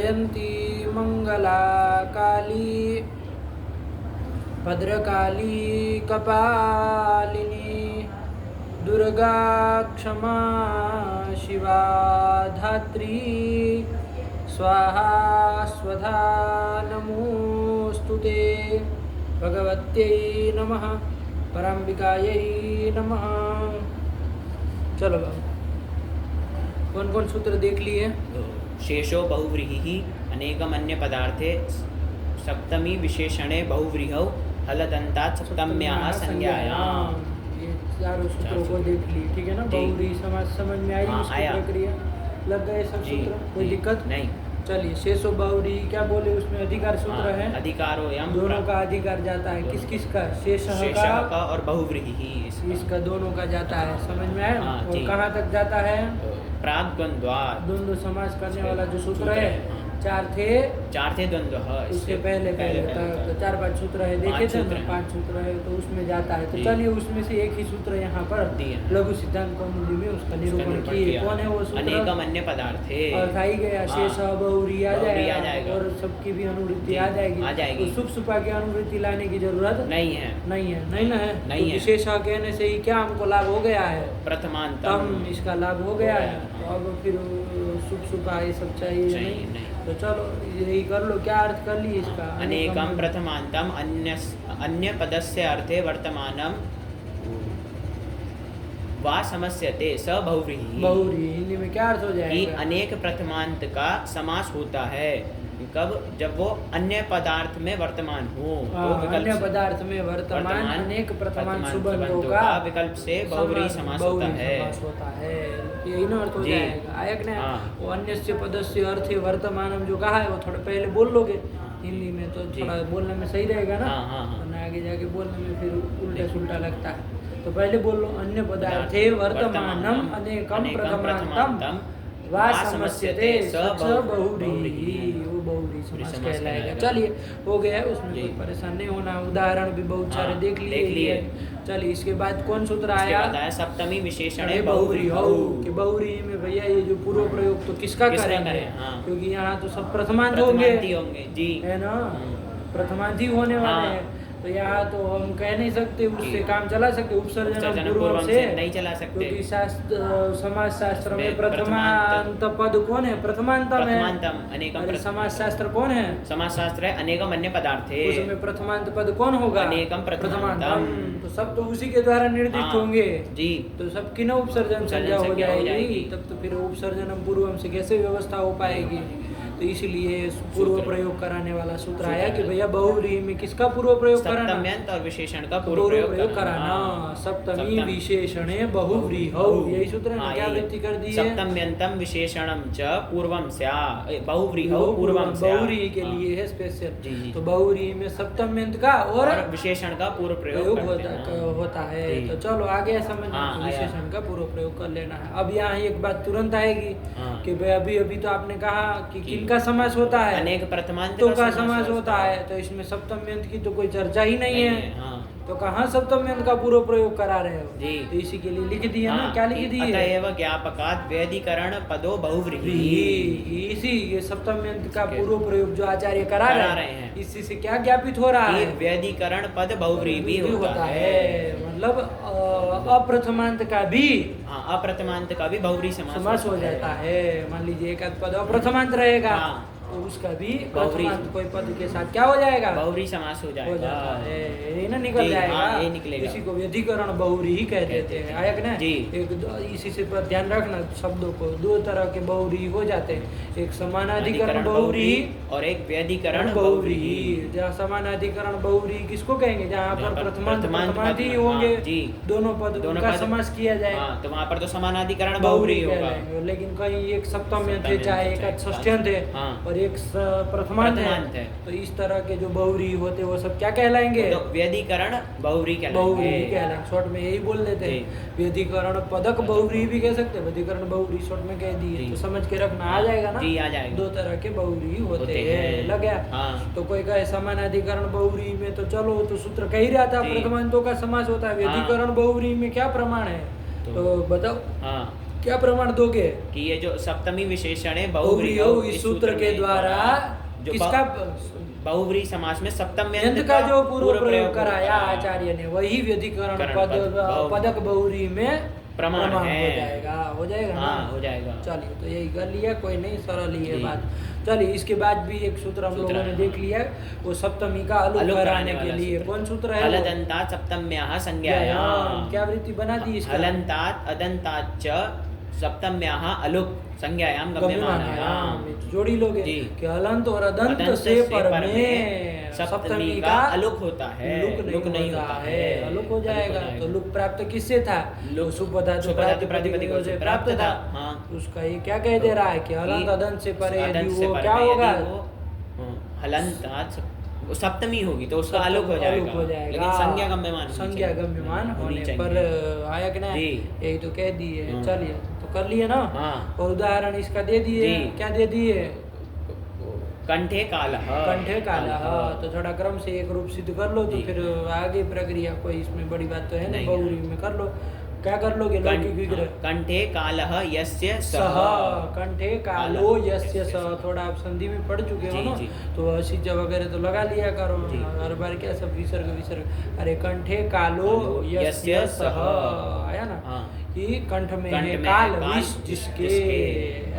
जयंती मंगला काली भद्रकाली कपालिनी दुर्गा क्षमा शिवा धात्री स्वाहा स्वधा नमोस्तुते भगवत्यै नमः पराम्बिकायै नमः। चलो कौन कौन सूत्र देख लिए? शेषो बहुव्रीहि अनेकमन्य पदार्थे सप्तमी विशेषणे बहुव्रीहौ हलदन्तात् सप्तम्याः संज्ञायाम्। ये चारों सूत्रों को देख लिए, ठीक है ना? बहुव्रीहि समास समझ में आई? उसकी प्रक्रिया लग गए सब सूत्र, कोई दिक्कत नहीं। चलिए शेषो बहुव्रीहि क्या बोले? उसमें अधिकार सूत्र है, अधिकारो यम दोनों का अधिकार जाता है। किस किस का? शेषः का और बहुव्रीहि इसका दोनों का जाता है। समझ में आया? हाँ, और कहाँ तक जाता है? प्राग द्वंद्वात्। द्वंद्व समास करने वाला जो सूत्र है, चार थे द्वंद्व, उसके पहले तो चार पांच सूत्र है, देखे थे ना? पांच सूत्र है तो उसमें जाता है। तो चलिए उसमें से एक ही सूत्र यहाँ पर लघु सिद्धांत कौमुदी में उसका निरूपण किए। कौन है वो सूत्र? अनेकम अन्य पदार्थे और था ही गया शेष बहुव्रीहि आ जाएगा और सबकी भी अनुवृत्ति आ जाएगी। तो सुख सुपा की अनुवृत्ति लाने की जरूरत नहीं है ना है। तो विशेष कहने से ही क्या हमको लाभ हो गया है? प्रथमांतम इसका लाभ हो गया है। तो अब फिर सुख सुपा ये सब चाहिए नहीं। तो चलो यही कर लो। क्या अर्थ कर लिए इसका? अनेकम प्रथमांतम अन्य पदस्य अर्थे वर्तमानम वा समस्यते स बहुव्रीहि। हिंदी में क्या अर्थ हो जाएगा? अनेक प्रथमांत का समास होता है कब? जब वो अन्य पदार्थ में वर्तमान हो। अन्य पदार्थ में वर्तमान अनेक प्रथमान सुबंधों का विकल्प से बहुव्रीहि समास होता है। यही ना अर्थ हो जाएगा। आयक ने वो अन्यस्य पदस्य अर्थे वर्तमानम जो कहा है वो थोड़ा पहले बोल लोगे हिंदी में, तो थोड़ा बोलने में सही रहेगा ना? वरना आगे जाके बोलने में फिर उल्टा सुल्टा लगता है। तो पहले बोल लो अन्य पदार्थे वर्तमानम अनेकम प्रथमांतम वा समस्यते स बहुव्रीहि। वो बहुव्रीहि समास कहलाएगा। चलिए हो गया है, उसमें कोई परेशान नहीं होना। उदाहरण भी बहुत सारे देख लिए। चलिए इसके बाद कौन सूत्र आया? सप्तमी विशेषण बहुव्रीहौ। कि बहुव्रीहि में भैया ये जो पूर्व प्रयोग तो किसका करेंगे? क्योंकि यहाँ तो सब प्रथमांत होंगे जी, है ना? प्रथमांत ही होने वाले हैं। तो यहाँ तो हम कह नहीं सकते उससे काम चला सकते, उपसर्जन पूर्व से नहीं चला सकते, क्योंकि समाज शास्त्र में प्रथमांत पद कौन है? प्रथमांतम है। समाज शास्त्र कौन है? समाज शास्त्र है अनेकम अन्य पदार्थे। उसमें प्रथमांत पद कौन होगा? अनेकम प्रथमांतम। तो सब तो उसी के द्वारा निर्दिष्ट होंगे जी। तो सबकी ना उपसर्जन संज्ञा हो जाएगी। तब तो फिर उपसर्जनम पूर्वम से कैसे व्यवस्था हो पाएगी? तो इसलिए पूर्व प्रयोग कराने वाला सूत्र आया कि भैया बहुव्रीहि में किसका पूर्व प्रयोग कराना? सप्तम्यंत और विशेषण का पूर्व प्रयोग कराना। सप्तमी विशेषणे बहुव्रीहौ। यही सूत्र है। क्या वृत्ति कर दी है? सप्तम्यंतम विशेषणम च पूर्वम स्यात्। बहुव्रीहौ पूर्वम स्यात्। बहुव्रीहि के लिए है स्पेशल। तो बहुव्रीहि में सप्तम्यंत का और विशेषण का पूर्व प्रयोग होता है। तो चलो आगे समझ विशेषण का पूर्व प्रयोग कर लेना है। अब यहाँ एक बात तुरंत आएगी कि भाई अभी तो आपने कहा कि किनका समास होता है? अनेक प्रथमांत का समास होता है। तो इसमें सप्तम्यंत की तो कोई चर्चा ही नहीं है। तो कहाँ सप्तम्यंत का पूर्व प्रयोग करा रहे हो? जी। तो इसी के लिए लिख दिया ना? क्या लिख दिए? अतएव ज्ञापकात् व्यधिकरण पदो बहुव्रीहि। इसी ये सप्तम्यंत का पूर्व प्रयोग जो आचार्य करा रहे हैं, इसी से क्या ज्ञापित हो रहा है? व्यधिकरण पद बहुव्रीहि भी होता है। मतलब अप्रथमांत का भी अप्रथमांत का भी बहुव्रीहि समास हो जाता है। मान लीजिए एक पद अप्रथमांत रहेगा तो उसका भी प्रथमांत कोई पद के साथ क्या हो जाएगा? बहुव्रीहि समास हो जाएगा। ये ना निकल जाएगा। ये निकलेगा। इसी को व्यधिकरण बहुव्रीहि कह देते हैं। आयक ना? इसी से पर ध्यान रखना शब्दों को। दो तरह के बहुव्रीहि हो जाते हैं, एक समानाधिकरण बहुव्रीहि और एक व्यधिकरण बहुव्रीहि। जहाँ समानाधिकरण बहुव्रीहि किसको कहेंगे? जहाँ पर प्रथमांत ही होंगे, दोनों पद का समास किया जाए तो वहाँ पर तो समानाधिकरण बहुव्रीहि होगा। लेकिन कहीं एक सप्तम्यंत है, चाहे एक षष्ठ्यंत है और एक प्रथमांत है, तो इस तरह के जो बहुव्रीहि होते वो सब क्या कहलाएंगे? तो व्यधिकरण बहुव्रीहि कहलाएंगे। शॉर्ट में यही बोल देते हैं। व्यधिकरण पदक बहुव्रीहि भी कह सकते हैं, व्यधिकरण बहुव्रीहि शॉर्ट में कह दिए तो समझ के रखना। आ जाएगा ना? जी आ जाएगा। दो तरह के बहुव्रीहि होते हैं। लग गया? तो कोई कहे समानाधिकरण बहुव्रीहि में तो चलो तो सूत्र कह ही रहा था प्रथमांतों का समास होता है। व्यधिकरण बहुव्रीहि में क्या प्रमाण है? तो बताओ। क्या प्रमाण दोगे कि ये जो सप्तमी विशेषण है बहुव्रीहि इस सूत्र के द्वारा किसका बहुव्रीहि समास में सप्तम यंत्र का जो पूर्व प्रयोग कराया आचार्य ने वही व्यधिकरण पदक बहुव्रीहि में प्रमाण है। हो जाएगा ना? हो जाएगा। चलिए तो यही कर लिया, कोई नहीं, सरल ही है बात। चलिए इसके बाद भी एक सूत्र हम लोगों ने देख लिया, वो सप्तमी का अलग कराने के लिए कौन सूत्र है? हलदंतात सप्तम्याः संज्ञायाम्। क्या वृत्ति बना दी इसका? हलंतात अदंतात च सप्तम्याः अलुक संज्ञायाम गम्यमानायाम। जोड़ी लोगे कि हलंत और अदंत से पर में सप्तमी का अलुक होता है, लुक नहीं होता है, अलुक हो जाएगा। तो लुक प्राप्त किससे था? सुपदार्थ प्रातिपदिक से प्राप्त था। उसका ये क्या कह दे रहा है कि हलंत अदंत से परे वो क्या होगा? हलंतात सप्तमी होगी तो उसका आलोक हो जाएगा, लेकिन संज्ञा गम्यमान होने पर आया कि नहीं? यही तो कह दिए। चलिए तो कर लिए ना। और उदाहरण इसका दे दिए, क्या दे दिए? कंठे कालः। कंठे कालः। तो थोड़ा क्रम से एक रूप सिद्ध कर लो तो फिर आगे प्रक्रिया, कोई इसमें बड़ी बात तो है नहीं, बहुव्रीहि में कर लो। क्या कर लोगे? लौकिक विग्रह। कंठे कालः यस्य सः। कंठे कालो यस्य सः। थोड़ा आप संधि में पढ़ चुके हो ना, तो सिज वगैरह तो लगा लिया करो। हर बार क्या सब विसर्ग। अरे कंठे कालो यस्य सः आया ना, कि कंठ में है काल विष जिसके,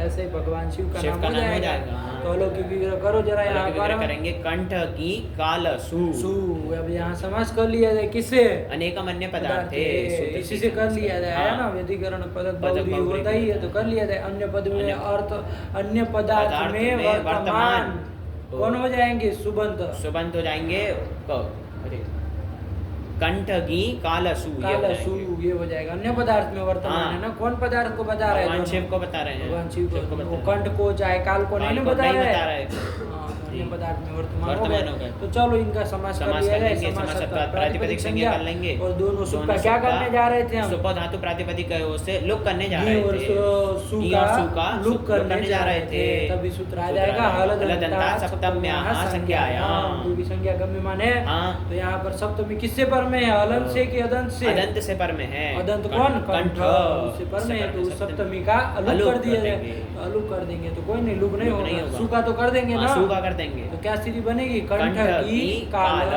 ऐसे भगवान शिव का नाम हो जाएगा। तो अलौकिक विग्रह करो जरा, यहाँ पर करेंगे कंठ की कालसु। अब यहाँ समास कर लिया जाए किससे? अनेकम अन्य पदार्थ, इसी से कर लिया जाए है ना। व्यधिकरण पदक बहुव्रीहि होता ही है, तो कर लिया जाए। अन्य पद में अर्थ, अन्य पदार्थ में वर्तमान कौन हो जाएंगे? सुबंत हो जाएंगे। कंठ की कालसु ये हो जाएगा। अन्य पदार्थ में वर्तमान है ना। कौन पदार्थ को बता रहे हैं? भगवान शिव को बता रहे हैं। भगवान शिव को, कंठ को चाहे काल को नहीं बता रहे हैं। अन्य पदार्थ में वर्तमान हो गए। तो चलो इनका समास कर लिया जाए। समास प्रातिपदिक संज्ञा कर लेंगे। और दोनों सुख का क्या करने जा रहे थे हम? सुप धातु प्रातिपदिक से लुक करने जा रहे थे, और सु का लुक करने जा रहे थे। तभी सूत्र आ जाएगा हलदंतात सप्तम्याः संज्ञायाम्। जो भी संज्ञा गम्यमान है, तो यहाँ पर सप्तमी किससे पर में है? हलंत से कि अदंत से? अदंत से पर में है। अदंत कौन? कंठ से पर में है, तो उस सप्तमी का अलुक कर दिया जाए। अलुक कर देंगे तो कोई नहीं, लुक नहीं होगा। सुका तो कर देंगे ना, सुका कर देंगे। तो क्या स्थिति बनेगी? कंठ की काल।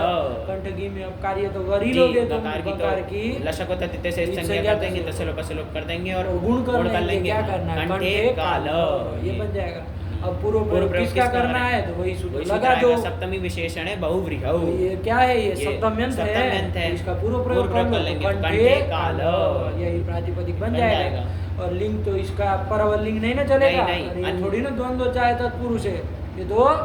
कंठ की में अब कार्य तो कर ही लोगे तुम। बकार की लशक तथित से संज्ञा कर देंगे, तसलोक कर देंगे और गुण कर लेंगे। क्या करना है? कंठे काल, ये बन जाएगा। अब पूर्व प्रयोग किसका करना है? तो वही सूत्र लगा दो। सप्तमी विशेषण है बहुव्रीहि। ये क्या है? ये सप्तम्यंत है। इसका पूर्व प्रयोग कर लेंगे। कंठे काल, यही प्रातिपदिक बन जाएगा। और लिंग तो इसका परवल लिंग नहीं ना चलेगा। नहीं, थोड़ी ना द्वंद्व चाहे तत्पुरुष है, ये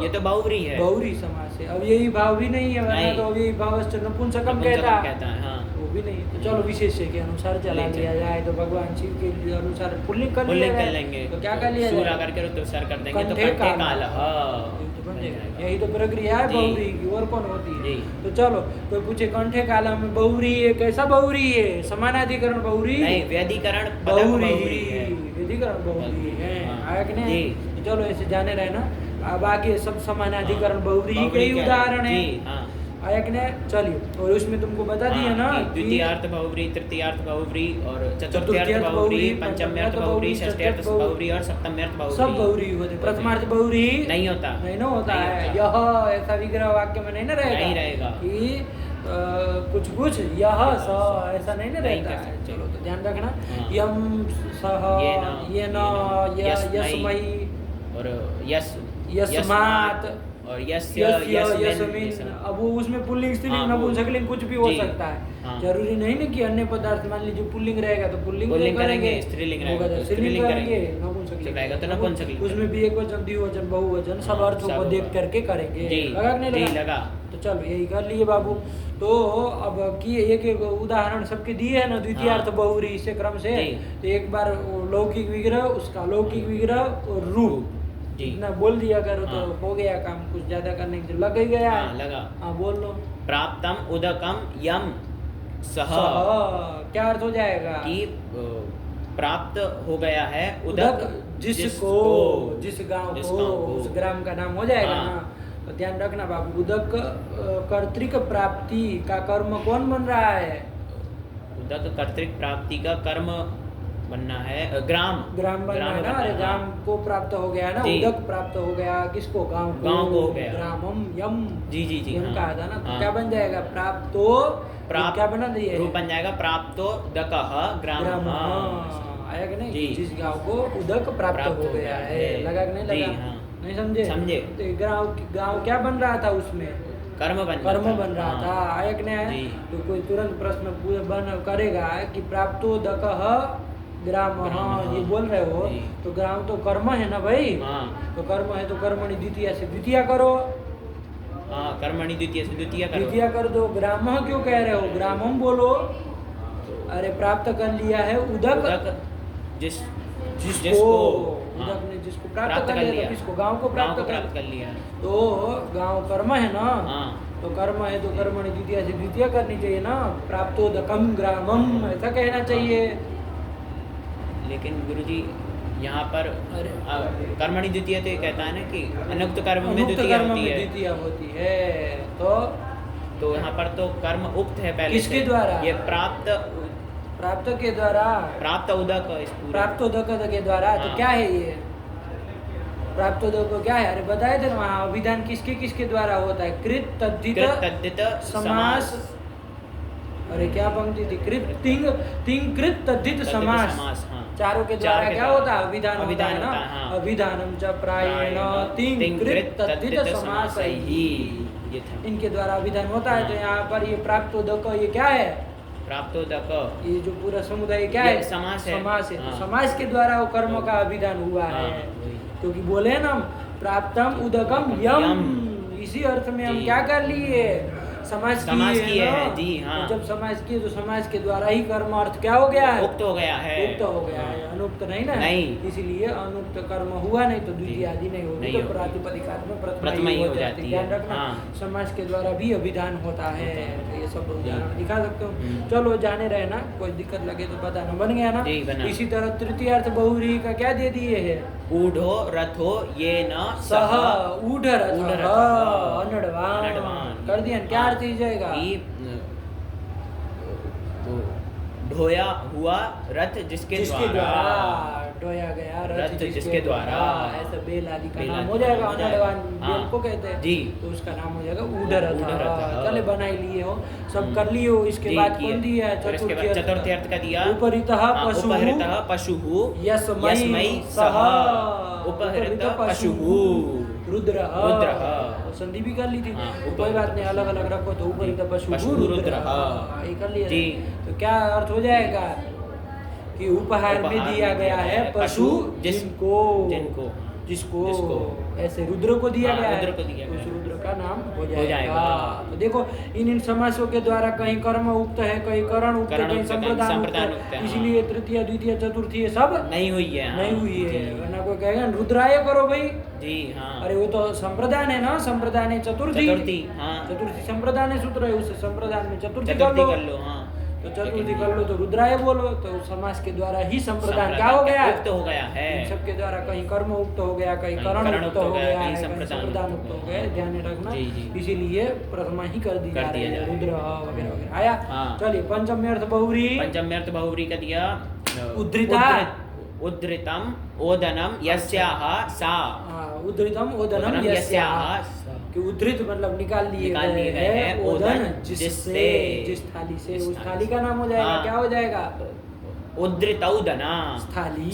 तो बहुव्रीहि है, बहुव्रीहि समास है। अब यही भाव भी नहीं है, वरना तो अब यही भावश्च नपुंसकम कहता है। वो भी नहीं। तो चलो विशेष्य के अनुसार चला लिया जाए। तो भगवान शिव के अनुसार पुल्लिंग कर लेंगे। तो क्या कर लिया जाए? करके उत्तर कर देंगे तो कंठे कालः। यही तो प्रक्रिया है बहुव्रीहि की, और कौन होती है? तो चलो कोई पूछे कंठे कालः में बहुव्रीहि है, कैसा बहुव्रीहि है? समानाधिकरण बहुव्रीहि नहीं, व्यधिकरण बहुव्रीहि है। व्यधिकरण बहुव्रीहि है, आया कि नहीं? चलो ऐसे जाने रहे ना। अब आगे सब समानाधिकरण बहुव्रीहि के ही उदाहरण है, आया कि नहीं? चलिए, और उसमें तुमको बता दिया ना, द्वितीयार्थ बहुव्रीहि, तृतीयार्थ बहुव्रीहि और चतुर्थ्यार्थ बहुव्रीहि, पंचम्यार्थ बहुव्रीहि, षष्ठ्यार्थ बहुव्रीहि और सप्तम्यार्थ बहुव्रीहि। सब बहुव्रीहि होते। प्रथमार्थ बहुव्रीहि नहीं होता है। यह ऐसा विग्रह वाक्य में नहीं ना रहेगा कि कुछ यह स ऐसा नहीं ना रहता है। चलो तो ध्यान रखना। यम सह, ये न, यस्महि और यस्मात् और यस्मिन्। अब वो उसमें पुल्लिंग स्त्रीलिंग नपुंसकलिंग कुछ भी हो सकता है। जरूरी नहीं ना कि अन्य पदार्थ, मान लीजिए पुल्लिंग रहेगा तो पुल्लिंग करेंगे, स्त्रीलिंग रहेगा तो स्त्रीलिंग करेंगे, नपुंसकलिंग रहेगा तो नपुंसकलिंग। उसमें भी एक वचन, द्विवचन, बहुवचन सब अर्थों को देख करके करेंगे। लगा कि नहीं लगा? तो चलो यही कर लिए बाबू। तो अब की एक उदाहरण सबके दिए है ना, द्वितीयार्थ बहुव्रीहि से क्रम से। तो एक बार लौकिक विग्रह, उसका लौकिक विग्रह और रूप इतना बोल दिया करो तो हो गया काम। कुछ ज्यादा करने की लग ही गया है। लगा। बोल लो। प्राप्तम उदकम यम सह। क्या अर्थ हो जाएगा? कि प्राप्त हो गया है उदक, जिसको, जिस गांव को, उस ग्राम का नाम हो जाएगा ना। तो ध्यान रखना बाबू, उदक कर्तृक प्राप्ति का कर्म कौन बन रहा है? उदक कर्तृक प्राप्ति का कर्म बनना है ग्राम बनना है ना। अरे ग्राम को प्राप्त हो गया ना, उदक प्राप्त हो गया किसको, गांव को हो गया, ग्रामम यम जी यम कहा था ना। तो क्या बन जाएगा, प्राप्तो, क्या बना दिया, रूप बन जाएगा प्राप्तो दकः ग्राम, आया कि नहीं। जिस गांव को उदक प्राप्त हो गया है, लगा कि नहीं लगा, नहीं समझे। तो गांव क्या बन रहा था उसमें, कर्म बन रहा था, आया कि नहीं। तो कोई तुरंत प्रश्न करेगा कि प्राप्तो दकः ग्राम, ये बोल रहे हो तो ग्राम तो कर्म है ना भाई। तो कर्म है तो कर्मणि द्वितीय से द्वितीय करो, कर्मणि द्वितीय से द्वितीय कर दो। ग्राम क्यों कह रहे हो, ग्रामम बोलो। अरे प्राप्त कर लिया है उदक, जिसको उदक ने जिसको प्राप्त कर लिया, किसको, गांव को प्राप्त कर लिया। तो गांव कर्म है ना, तो कर्म है तो कर्मणि द्वितीय से द्वितीय करनी चाहिए ना, प्राप्तोदकम ग्रामम, ऐसा कहना चाहिए। लेकिन गुरुजी यहाँ पर कर्मणि द्वितीय तो कहता है ना कि अनुक्त कर्म में द्वितीय होती है। तो यहाँ पर तो कर्म उक्त है पहले, किसके द्वारा, ये प्राप्त के द्वारा, प्राप्त उदक के द्वारा। तो क्या है ये प्राप्त उदक क्या है, अरे बताए थे वहाँ अभिधान किसके द्वारा होता है, कृत तद्धित समास। अरे क्या पंक्ति थी, कृत तिंग कृत तद्धित समास, चारों के द्वारा क्या होता है, अभिधान होता है ना। अभिधानम च प्रायेण तिंग कृत तद्धित समास ही, इनके द्वारा अभिधान होता है। तो यहाँ पर ये प्राप्त उदक, ये क्या है, प्राप्तोदक, ये जो पूरा समुदाय क्या है, समास है। तो समास के द्वारा वो कर्म का अभिधान हुआ है, क्योंकि बोले ना प्राप्तम उदकम यम, इसी अर्थ में हम क्या कर लिए, समाज किए है जी। तो जब समाज किए तो समाज के द्वारा ही कर्म अर्थ क्या हो गया है, उक्त हो गया है, अनुक्त नहीं ना, इसीलिए अनुक्त कर्म हुआ नहीं तो द्वितीय आदि नहीं होगी, तो प्रातिपदिकार्थ में प्रथमा ही हो जाती है। ध्यान रखना, समाज के द्वारा भी अभिधान होता है। तो ये सब उदाहरण दिखा सकते हो। चलो जाने रहे ना, कोई दिक्कत लगे तो बताना, बन गया ना। इसी तरह तृतीय अर्थ बहुव्रीहि का क्या दे दिए है, ऊढ़ो रथो ये न सह, ऊढ़ रथ अनड़वान कर दिया। क्या अर्थ ही जाएगा, ढोया हुआ रथ जिसके द्वारा, ढोया गया रथ जिसके द्वारा, ऐसा बेल आदि का नाम हो जाएगा। अनड़वान बेल को कहते हैं जी, तो उसका नाम हो जाएगा ऊढ़ रथ। चले बना ही लिए हो, सब कर लिए हो। इसके बाद कौन दिया है, चतुर्थी अर्थ का दिया, उपरितः पशुः यस्मै सह, उपहृतः पशुः रुद्र, संधि भी कर ली थी। कोई बात नहीं, अलग अलग रखो। तो ऊपर पशु रुद्र, ये कर लिया। तो क्या अर्थ हो जाएगा कि उपहार में दिया गया है पशु जिसको ऐसे रुद्र को दिया गया है, उस रुद्र का नाम हो जाएगा। तो देखो इन समासों के द्वारा कहीं कर्म उक्त है, कहीं करण उक्त है, कहीं संप्रदान उक्त है। इसीलिए तृतीय द्वितीय चतुर्थी सब नहीं हुई है। वरना कोई कहेगा रुद्राय करो भाई जी, हाँ। अरे वो तो संप्रदान है ना, संप्रदान है चतुर्थी, चतुर्थी संप्रदान है सूत्र है, उस संप्रदान में चतुर्थी कर लो। तो चतुर्थी कर लो तो रुद्राय बोलो। तो समास के द्वारा ही संप्रदान क्या हो गया, उक्त हो गया है। सबके द्वारा कहीं कर्म उक्त हो गया, कहीं करण उक्त हो गया, कहीं संप्रदान उक्त हो गया। ध्यान रखना, इसीलिए प्रथमा ही कर दिया रुद्र वगैरह वगैरह आया। चलिए पंचम्यर्थ बहुव्रीहि का दिया, उद्धृतम ओदनम यस्याः सा, उद्धृतम ओदनम यस्याः, कि उद्धृत मतलब निकाल लिए है, ओदन जिससे, जिस थाली से, उस थाली का नाम हो जाएगा, क्या हो जाएगा, उद्धृतौदना, स्थाली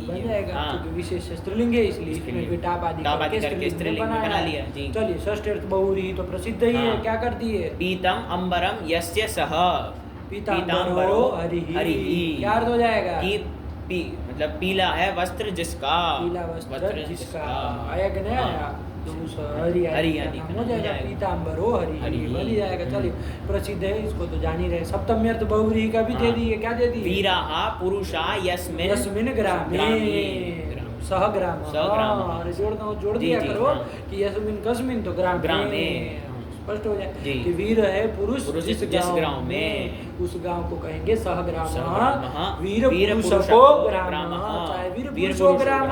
बन जाएगा, क्योंकि विशेष स्त्रीलिंग है इसलिए इसमें भी टाप आदि करके स्त्रीलिंग बना लिया। चलिए षष्ठी अर्थ बहुव्रीहि तो प्रसिद्ध ही है, क्या करती है, पीतम अंबरम यस्य सह, पीतांबरो हरिहि, क्या अर्थ हो जाएगा, मतलब पीला है वस्त्र जिसका, पीला वस्त्र जिसका, आया कि नहीं आया, हरियाणी हो जाएगा, पीतांबरो हरि बन जाएगा। चलिए प्रसिद्ध है, इसको तो जान ही रहे। सप्तम्यर्थ बहुव्रीहि का भी दे दिए, क्या दे दिए, वीराः पुरुषा यस्मिन् ग्रामे सह ग्राम, जोड़ दिया करो कि यस्मिन् कस्मिन् तो ग्रामे स्पष्ट हो जाए कि वीर है पुरुष जिस गांव में, उस गांव को कहेंगे सह ग्राम, वीर पुरुषो ग्राम, चाहे वीर पुरुषो ग्राम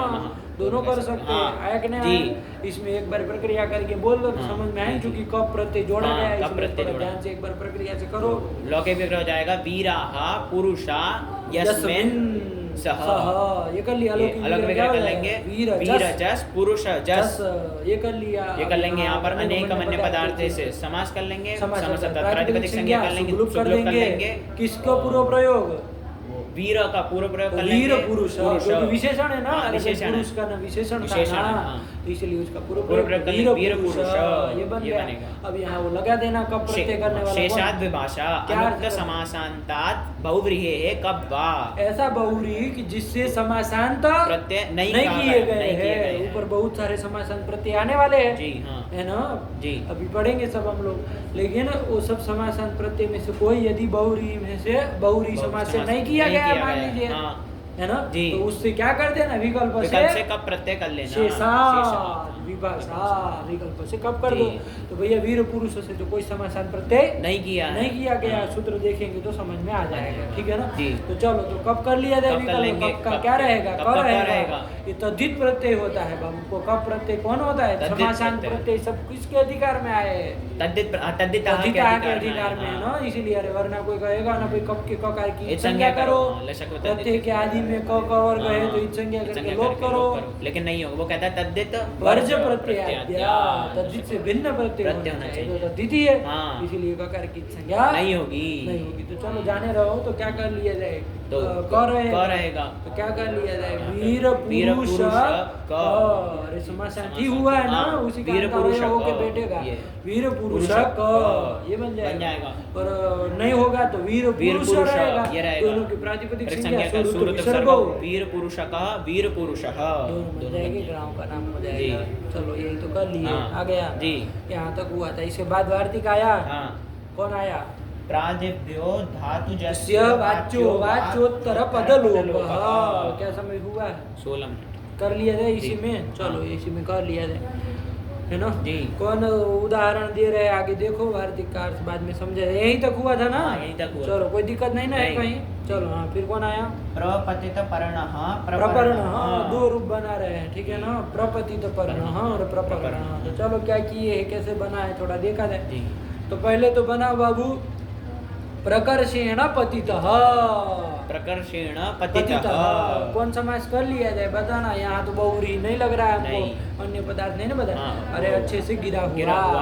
दोनों कर सकते हैं। आया कि नहीं, इसमें एक बार प्रक्रिया करके बोल दो तो समझ में आए, क्योंकि कब प्रत्यय जोड़ा गया है, इसमें ध्यान से एक बार प्रक्रिया से करो। लौके विग्रह हो जाएगा, वीराः पुरुषा यस्मिन् सह ये कर लिया। अलग विग्रह कर लेंगे। वीर जस पुरुष जस ये कर लिया। ये कर लेंगे। यहाँ पर अनेक अन्य पदार्थ से समास कर लेंगे। प्रातिपदिक संज्ञा कर लेंगे। सुलभ कर देंगे। किसका पूर्व प्रयोग? वीर का पूर्व प्रयोग कर वीर लेंगे। पुरुष क्योंकि विशेषण है ना। विशेषण पुरुष का ना विशेषण था ना, तो इसलिए उसका पूर्व प्रयोग प्रयोग कर लेंगे। वीर पुरुष ये बन गया। अब यहाँ वो लगा देना कब प्रत्यय करने वाला। शेषाद विभाषा अनुक्त समासांतात बहुव्रीहि कब वा। ऐसा बहुव्रीहि कि जिससे समासांत प्रत्यय नहीं किए गए हैं। ऊपर बहुत सारे समासांत प्रत्यय आने वाले हैं जी हाँ है ना जी। अभी पढ़ेंगे सब हम लोग, लेकिन वो सब समासांत प्रत्यय में से कोई यदि बहुव्रीहि में से बहुव्रीहि समास से नहीं किया गया मान लीजिए है ना जी, तो उससे क्या कर देना विकल्प से कब प्रत्यय कर लेना। शेषाद विभाषा विकल्प से कब कर दो। तो भैया वीर पुरुष से तो कोई समासांत प्रत्यय नहीं किया गया। सूत्र देखेंगे तो समझ में आ जाएगा। ठीक है ना जी। तो चलो तो कब कर लिया जाए विकल्प। कब का क्या रहेगा? कब रहेगा। ये तद्धित प्रत्यय होता है बाबू को। कब प्रत्यय कौन होता है? समासांत प्रत्यय सब किसके अधिकार में आए? तद्धित के अधिकार में है ना। इसीलिए अरे वरना कोई कहेगा ना भाई कब के ककार की संज्ञा करो। प्रत्यय के आदि में क वर्ग है तो इत संज्ञा करके लोप करो। लेकिन नहीं होगा। वो कहता है तद्धित वर्ज प्रत्यय। तद्धित से भिन्न प्रत्यय होना चाहिए। तो तद्धित ही है इसीलिए ककार की संज्ञा नहीं होगी। तो चलो जाने रहो तो क्या कर लिया जाए? तो रहेगा। तो क्या कर लिया जाए? वीर पुरुष क। अरे समासांत ही हुआ है ना, उसी का वीर पुरुष होके बैठेगा। वीर पुरुष क ये बन जाएगा। और नहीं होगा तो वीर पुरुष रहेगा। दोनों की प्रातिपदिक संज्ञा स्वरूप विसर्ग। वीर पुरुष का वीर पुरुष बन जाएगी। ग्राम का नाम हो जाएगा। चलो यही तो कर लिए। आ गया जी। यहाँ तक हुआ था। इसके बाद वार्तिक आया। कौन आया? प्रादिभ्यो धातु जस्य वाच्यो वाच्योत्तर पदलोप। क्या समझ हुआ? 16 मिनट कर लिया जाए इसी में। चलो इसी में कर लिया जाए है ना जी। कौन उदाहरण दे रहे आगे देखो। वार्तिक का अर्थ बाद में समझा। यहीं तक हुआ था ना। यहीं तक हुआ। चलो कोई दिक्कत नहीं ना है कहीं। चलो हाँ फिर कौन आया? प्रपतित पर्णः प्रपर्ण। दो रूप बना रहे हैं ठीक है ना। प्रपतित पर्णः और प्रपर्ण। तो चलो क्या किए है कैसे बना है थोड़ा देखा जाए। तो पहले तो बना बाबू प्रकर्षेण पतितः। प्रकर्षेण पतितः कौन समास कर लिया जाए बताना। यहाँ तो बहुव्रीहि नहीं लग रहा है हमको। अन्य पदार्थ नहीं ना बता। अरे अच्छे से गिरा हुआ।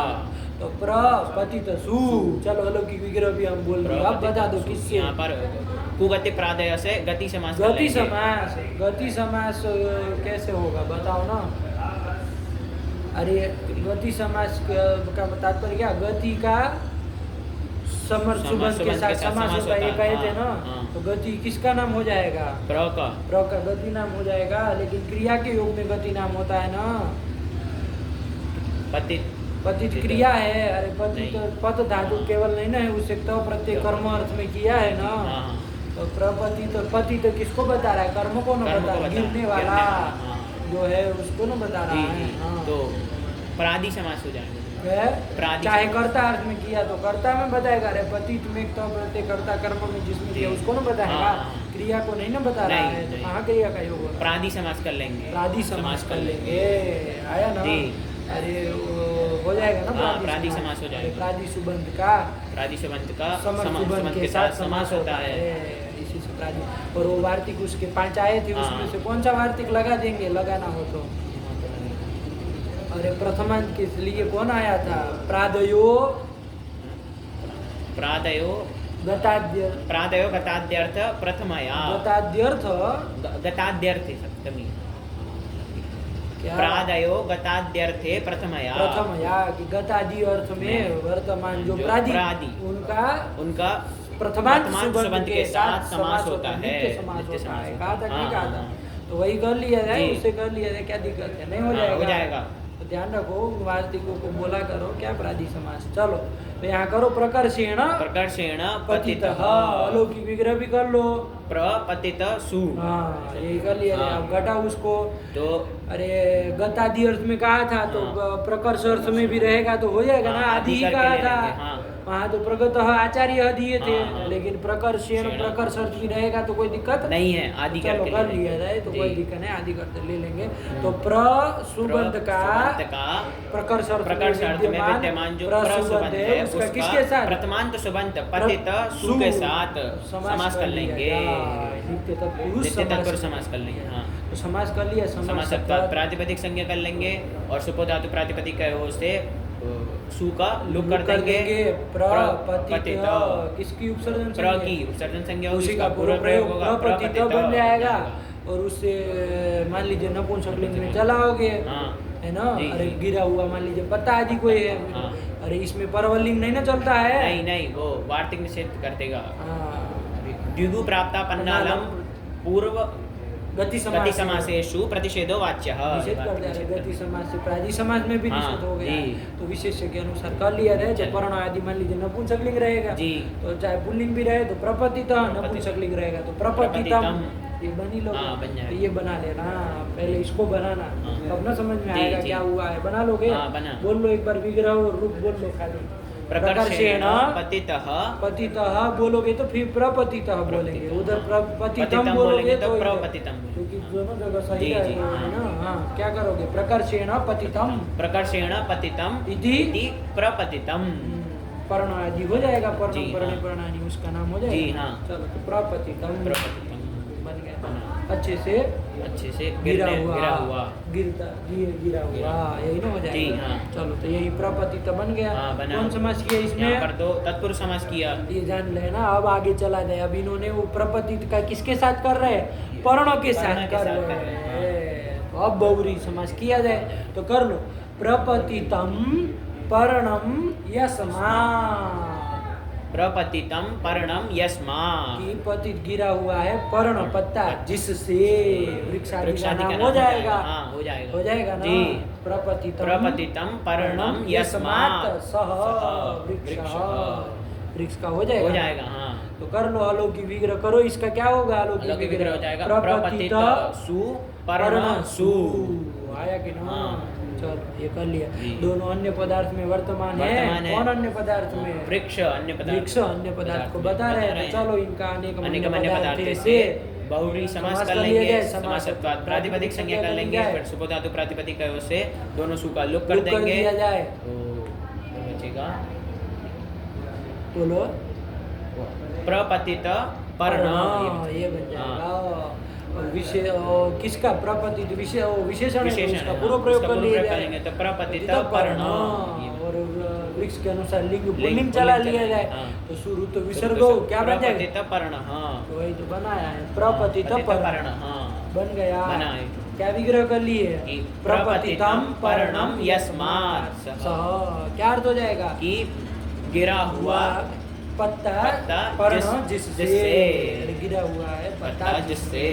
तो प्रपतितसु। चलो अलौकिक विग्रह भी हम बोल रहे हैं। अब बता दो किससे। यहाँ पर कुगति प्रादय से गति समास। गति समास कैसे होगा बताओ ना। अरे गति समास का तात्पर्य क्या? गति का समर सुबंध के साथ समास होता है। ये कहे थे ना। तो गति किसका नाम हो जाएगा? प्र का गति नाम हो जाएगा। लेकिन क्रिया के योग में गति नाम होता है ना। पतित क्रिया है। अरे पतित पत धातु केवल नहीं ना है उससे तो प्रत्यय कर्म अर्थ में किया है ना। तो प्रपतित पति तो किसको बता रहा है? कर्म को ना बता रहा है। गिरने वाला जो है उसको ना बता रहा है। तो प्रादि समास हो जाएगा। चाहे कर्ता अर्थ में किया तो कर्ता में बताएगा। अरे पतित में तो प्रत्यय कर्ता कर्म में जिसमें किया उसको ना बताएगा। क्रिया को नहीं ना बता रहा है। तो कहाँ क्रिया का योग होगा? प्रादि समास कर लेंगे। प्रादि समास कर लेंगे। आया ना। अरे हो जाएगा ना प्रादि समास हो जाएगा। प्रादि सुबंध का समर सुबंध के साथ समास होता है। इसी से प्रादि। और वो वार्तिक उसके 5 आए थे उसमें से कौन सा वार्तिक लगा देंगे लगाना हो तो। अरे प्रथमांत के लिए कौन आया था? प्रादयो गताद्यर्थ प्रथमया। गताद्यर्थे सप्तमी। प्रादयो गताद्यर्थे प्रथमया कि गतादि अर्थ में वर्तमान जो प्रादि उनका प्रथमांत सुबंध के साथ समास होता है। कहा था। तो वही कर लिया जाए। उससे कर लिया जाए। क्या दिक्कत है? नहीं हो जाएगा। तो ध्यान रखो वार्तिकों को बोला करो क्या प्रादि समास। चलो तो यहाँ करो प्रकर्षेण पतितः। अलौकिक विग्रह भी कर लो। प्रपतितसु। यही कर लिया। अब घटा उसको। तो अरे गतादि अर्थ में कहा था तो प्रकर्ष अर्थ में भी रहेगा तो हो जाएगा ना। आदि ही कहा था वहाँ तो प्रगतः आचार्य दिए थे, लेकिन प्रकर्षेण प्रकर्षर्थ भी रहेगा तो कोई दिक्कत नहीं है, आदि चलो कर लिया जाए तो कोई दिक्कत नहीं, आदि करते ले लेंगे। तो प्रसुबंध का प्रकर्षर्थ में विद्यमान जो प्रसुबंध है उसका किसके साथ? प्रथमांत सुबंध पतित सु के साथ समास कर लेंगे, नित्य तत्पुरुष समास कर लेंगे। हाँ, तो समास कर लिया, समासत्वात् प्रातिपदिक संज्ञा कर लेंगे और सुपो धातु प्रातिपदिक है वो से सु का लुक कर देंगे। प्रपतित किसकी उपसर्जन प्र की उपसर्जन संज्ञा उसी का पूरा प्रयोग होगा, प्रपतित बन जाएगा। और उससे मान लीजिए नपुंसकलिंग में चलाओगे, है ना। अरे गिरा हुआ मान लीजिए पत्ता आदि कोई है, अरे इसमें परवलिंग नहीं ना चलता है, नहीं वो वार्तिक निषेध कर देगा। द्विगु प्राप्ता पन्नालम पूर्व गति समासेषु प्रतिषेधो वाच्यः, निषेध कर दिया। गति समास से प्रादि समास में भी निषेध हो गया, तो विशेष्य के अनुसार कर लिया जाए। जब पर्ण आदि मान लीजिए नपुंसकलिंग रहेगा तो चाहे पुल्लिंग भी रहे तो प्रपतितः, नपुंसकलिंग रहेगा तो प्रपतितम, ये बनी लो। तो ये बना लेना, पहले इसको बनाना, तब ना समझ में आएगा क्या हुआ है। बना लोगे, बोल लो एक बार विग्रह और रूप बोल लो खाली। प्रकर्षेण पतितः बोलोगे तो फिर प्रपतितः बोलेंगे, उधर प्रपतितम बोलोगे तो प्रपतितम, क्योंकि दोनों जगह सही है ना। हाँ, क्या करोगे? प्रकर्षेण पतितम, प्रकर्षेण पतितम इति प्रपतितम, पर्ण आदि हो जाएगा, पर्ण परणे प्रणानि उसका नाम हो जाएगा। चलो तो प्रपतितम बन गया, अच्छे से गिरा हुआ गिरा हुआ, यही ना हो जाएगा। चलो तो यही प्रपतित बन गया। कौन समास किया इसमें? कर दो तत्पुरुष समास किया, ये जान लेना। अब आगे चला जाए, अब इन्होंने वो प्रपतित का किसके साथ कर रहे हैं? पर्णों के साथ कर रहे हैं। तो अब बहुरी समास किया जाए तो कर लो, प्रपतितम पर्णम यस्मात्, प्रपतितम पर्णम यस्मात्, कि पतित गिरा हुआ है पर्ण पत्ता जिससे वृक्ष आदि का नाम हो जाएगा। हो जाएगा ना। प्रपतितम पर्णम यस्मात् सह वृक्ष का हो जाएगा। हाँ, तो कर लो अलौकिक विग्रह करो, इसका क्या होगा? अलौकिक विग्रह हो जाएगा, प्रपतित सु पर्ण सु, आया कि ना? चलो ये कर लिया। दोनों अन्य पदार्थ में वर्तमान है। कौन अन्य पदार्थ में? वृक्ष अन्य पदार्थ को बता रहे हैं। चलो इनका अनेक पदार्थ से बहुरी समास कर लेंगे, समासत्वात् प्रातिपदिक संज्ञा कर लेंगे, फिर सुपो धातु प्रातिपदिक है उससे दोनों सु का लुक कर देंगे। तो बचेगा, बोलो प्रपतित पर्ण, ये बन जाएगा। किसका? प्रपतित विशेषण का पूरा प्रयोग कर लिया तो प्रपतित पर्ण, और वृक्ष के अनुसार लिंग पुल्लिंग चला लिया जाए तो शुरू तो विसर्ग क्या बन जाएगा? पर्ण। तो वही तो बनाया है, प्रपतित पर्ण बन गया। क्या विग्रह कर लिए? प्रपतितम पर्णम यस्मात्, क्या अर्थ हो जाएगा? कि गिरा हुआ पत्ता पर्ण जिससे, गिरा हुआ है पत्ता जिससे,